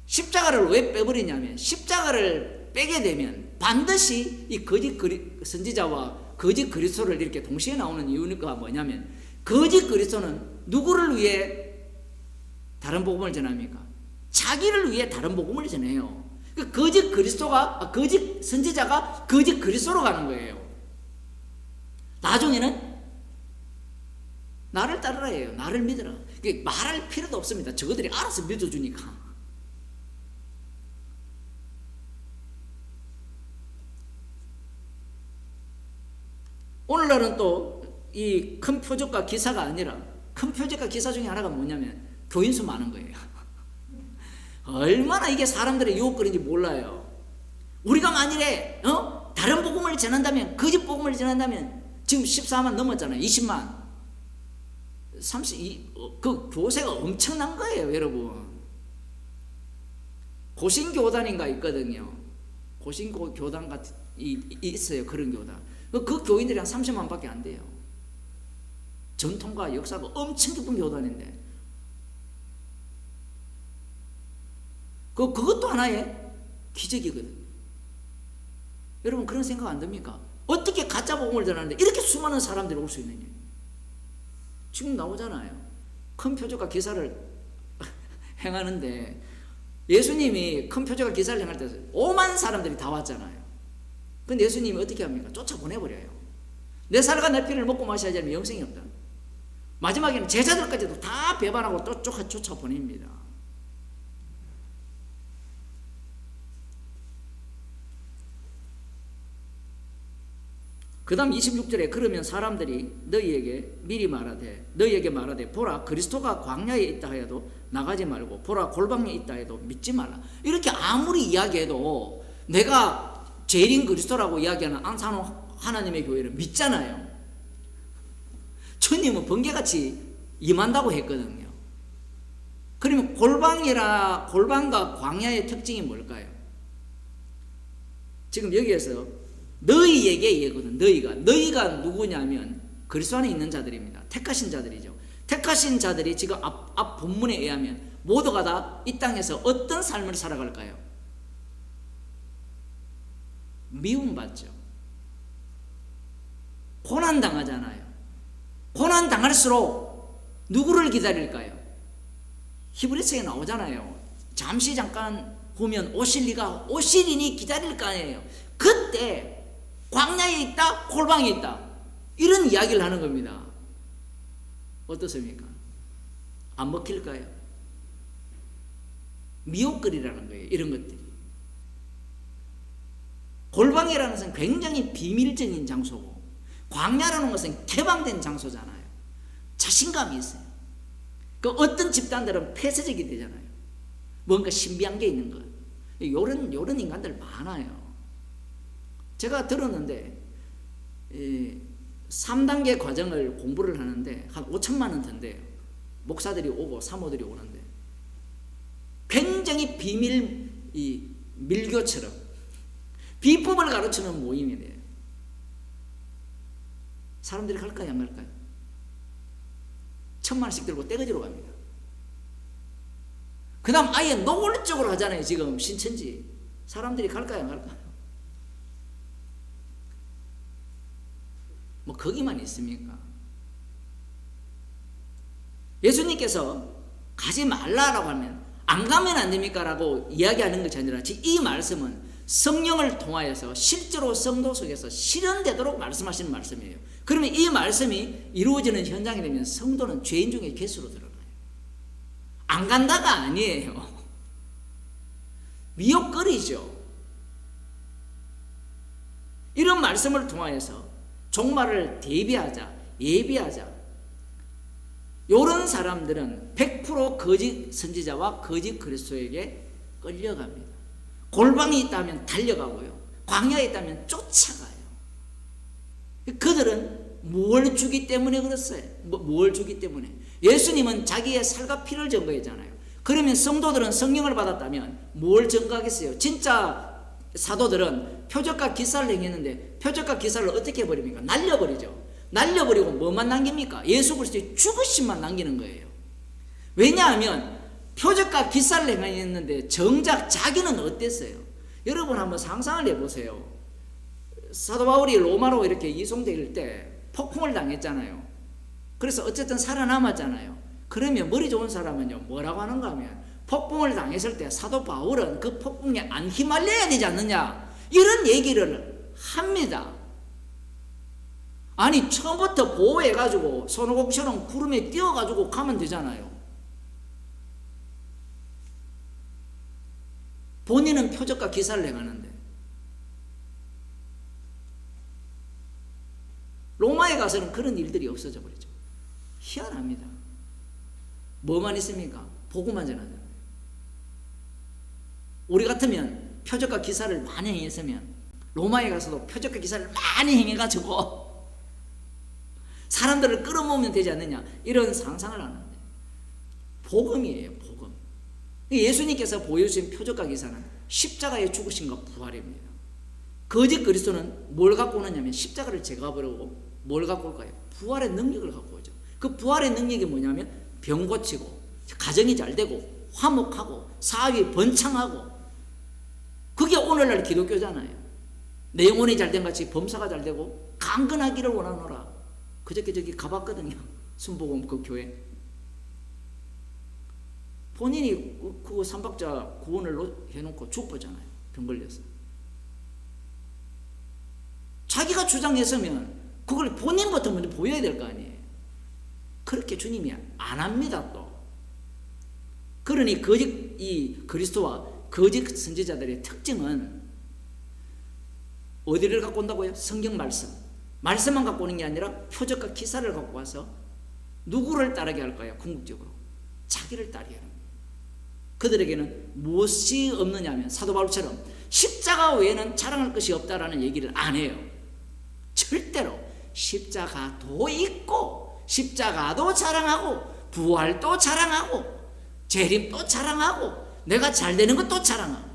십자가를 왜 빼버리냐면 십자가를 빼게 되면 반드시 이 거짓 선지자와 거짓 그리스도를 이렇게 동시에 나오는 이유가 뭐냐면, 거짓 그리스도는 누구를 위해 다른 복음을 전합니까? 자기를 위해 다른 복음을 전해요. 거짓 거짓 선지자가 거짓 그리스도로 가는 거예요. 나중에는 나를 따르라 해요. 나를 믿으라. 말할 필요도 없습니다. 저거들이 알아서 믿어주니까. 오늘날은 또 이 큰 표적과 기사가 아니라, 큰 표적과 기사 중에 하나가 뭐냐면 교인수 많은 거예요. 얼마나 이게 사람들의 유혹거리인지 몰라요. 우리가 만일에 다른 복음을 전한다면, 거짓 복음을 전한다면 지금 14만 넘었잖아요. 20만 그 교세가 엄청난 거예요, 여러분. 고신교단인가 있거든요. 고신교단 같은 있어요. 그런 교단. 그 교인들이 한 30만 밖에 안 돼요. 전통과 역사가 엄청 깊은 교단인데 그것도 하나의 기적이거든요. 여러분, 그런 생각 안 듭니까? 어떻게 가짜 복음을 전하는데 이렇게 수많은 사람들이 올 수 있느냐. 지금 나오잖아요. 큰 표적과 기사를 행하는데 예수님이 큰 표적과 기사를 행할 때 5만 사람들이 다 왔잖아요. 근데 예수님이 어떻게 합니까? 쫓아보내버려요. 내 살과 내 피를 먹고 마셔야지 하면 영생이 없다. 마지막에는 제자들까지도 다 배반하고 또 쫓아보냅니다. 그 다음 26절에 그러면 사람들이 너희에게 말하되 보라, 그리스도가 광야에 있다 하여도 나가지 말고 보라, 골방에 있다 해도 믿지 말라. 이렇게 아무리 이야기해도 내가 제일인 그리스도라고 이야기하는 안산호 하나님의 교회를 믿잖아요. 주님은 번개같이 임한다고 했거든요. 그러면 골방과 광야의 특징이 뭘까요? 지금 여기에서 너희에게 얘거든. 너희가 누구냐면 그리스도 안에 있는 자들입니다. 택하신 자들이죠. 택하신 자들이 지금 앞 본문에 의하면 모두가 다 이 땅에서 어떤 삶을 살아갈까요? 미움받죠. 고난당하잖아요. 고난당할수록 누구를 기다릴까요? 히브리서에 나오잖아요. 잠깐 후면 오시리니 기다릴 거 아니에요. 그때 광야에 있다, 골방에 있다, 이런 이야기를 하는 겁니다. 어떻습니까? 안 먹힐까요? 미혹거리라는 거예요, 이런 것들이. 골방이라는 것은 굉장히 비밀적인 장소고, 광야라는 것은 개방된 장소잖아요. 자신감이 있어요. 어떤 집단들은 폐쇄적이 되잖아요. 뭔가 신비한 게 있는 것. 요런 인간들 많아요. 제가 들었는데 3단계 과정을 공부를 하는데 한 5천만 원 든대요. 목사들이 오고 사모들이 오는데 굉장히 밀교처럼 비법을 가르치는 모임이래요. 사람들이 갈까요, 안 갈까요? 1,000만 원씩 들고 떼거지로 갑니다. 그 다음 아예 노골적으로 하잖아요. 지금 신천지 사람들이 갈까요 안 갈까요? 뭐 거기만 있습니까? 예수님께서 가지 말라라고 하면 안 가면 안 됩니까? 라고 이야기하는 것이 아니라 이 말씀은 성령을 통하여서 실제로 성도 속에서 실현되도록 말씀하시는 말씀이에요. 그러면 이 말씀이 이루어지는 현장이 되면 성도는 죄인 중에 괴수로 들어가요. 안 간다가 아니에요. 미혹거리죠. 이런 말씀을 통하여서 종말을 대비하자, 예비하자. 이런 사람들은 100% 거짓 선지자와 거짓 그리스도에게 끌려갑니다. 골방이 있다면 달려가고요. 광야에 있다면 쫓아가요. 그들은 뭘 주기 때문에 그랬어요. 뭘 주기 때문에. 예수님은 자기의 살과 피를 증거했잖아요. 그러면 성도들은 성령을 받았다면 뭘 증거하겠어요? 진짜 사도들은 표적과 기사를 행했는데 표적과 기사를 어떻게 해버립니까? 날려버리죠. 날려버리고 뭐만 남깁니까? 예수 그리스도의 죽으심만 남기는 거예요. 왜냐하면 표적과 기사를 행했는데 정작 자기는 어땠어요? 여러분 한번 상상을 해보세요. 사도 바울이 로마로 이렇게 이송될 때 폭풍을 당했잖아요. 그래서 어쨌든 살아남았잖아요. 그러면 머리 좋은 사람은요 뭐라고 하는가 하면 폭풍을 당했을 때 사도 바울은 그 폭풍에 안 휘말려야 되지 않느냐 이런 얘기를 합니다. 아니 처음부터 보호해가지고 손오공처럼 구름에 띄워가지고 가면 되잖아요. 본인은 표적과 기사를 행하는데 로마에 가서는 그런 일들이 없어져 버리죠. 희한합니다. 뭐만 있습니까? 복음만 전하잖아요. 우리 같으면 표적과 기사를 많이 행했으면 로마에 가서도 표적과 기사를 많이 행해가지고 사람들을 끌어모으면 되지 않느냐 이런 상상을 하는데 복음이에요. 복음. 예수님께서 보여주신 표적과 기사는 십자가의 죽으심과 부활입니다. 거짓 그리스도는 뭘 갖고 오느냐면 십자가를 제거해버리고 뭘 갖고 올까요? 부활의 능력을 갖고 오죠. 그 부활의 능력이 뭐냐면 병 고치고 가정이 잘 되고 화목하고 사업이 번창하고 그게 오늘날 기독교잖아요. 내 영혼이 잘된 같이 범사가 잘 되고 강건하기를 원하노라. 그저께 저기 가봤거든요. 순복음 그 교회. 본인이 그거 삼박자 구원을 해놓고 죽었잖아요. 병 걸려서. 자기가 주장했으면 그걸 본인부터 먼저 보여야 될 거 아니에요. 그렇게 주님이 안 합니다. 또 그러니 거짓 이 그리스도와 거짓 선지자들의 특징은 어디를 갖고 온다고요? 성경 말씀. 말씀만 갖고 오는 게 아니라 표적과 기사를 갖고 와서 누구를 따르게 할까요? 궁극적으로 자기를 따르게 하는 거예요. 그들에게는 무엇이 없느냐면 사도 바울처럼 십자가 외에는 자랑할 것이 없다라는 얘기를 안 해요. 절대로 십자가도 있고 십자가도 자랑하고 부활도 자랑하고 재림도 자랑하고 내가 잘 되는 것도 자랑하고.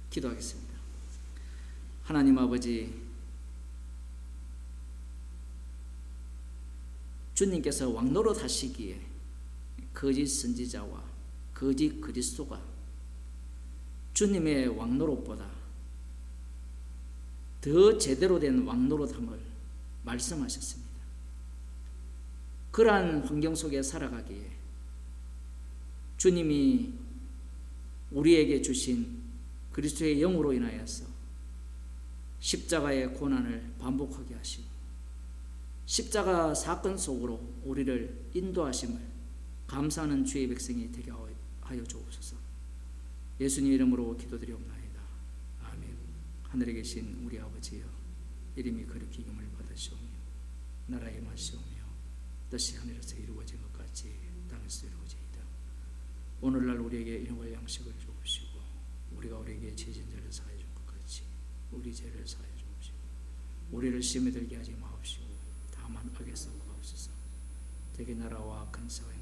기도하겠습니다. 하나님 아버지, 주님께서 왕노릇 하시기에 거짓 선지자와 거짓 그리스도가 주님의 왕노릇보다 더 제대로 된 왕노릇함을 말씀하셨습니다. 그러한 환경 속에 살아가기에 주님이 우리에게 주신 그리스도의 영으로 인하여서 십자가의 고난을 반복하게 하시고 십자가 사건 속으로 우리를 인도하심을 감사하는 주의 백성이 되게 하여 주옵소서. 예수님 이름으로 기도드리옵나이다. 아멘. 하늘에 계신 우리 아버지여, 이름이 거룩히 여김을 받으시오며 나라의 마시오며 뜻이 하늘에서 이루어진 것 같이 땅에서 이루어지이다. 오늘날 우리에게 일용할 양식을 주옵시고 우리가 우리에게 죄진 자를 사하여 줄 것 같이 우리 죄를 사하여 주옵시고 우리를 시험에 들게 하지 마옵시고 다만 악에서 구하옵소서. 대개 나라와 근사와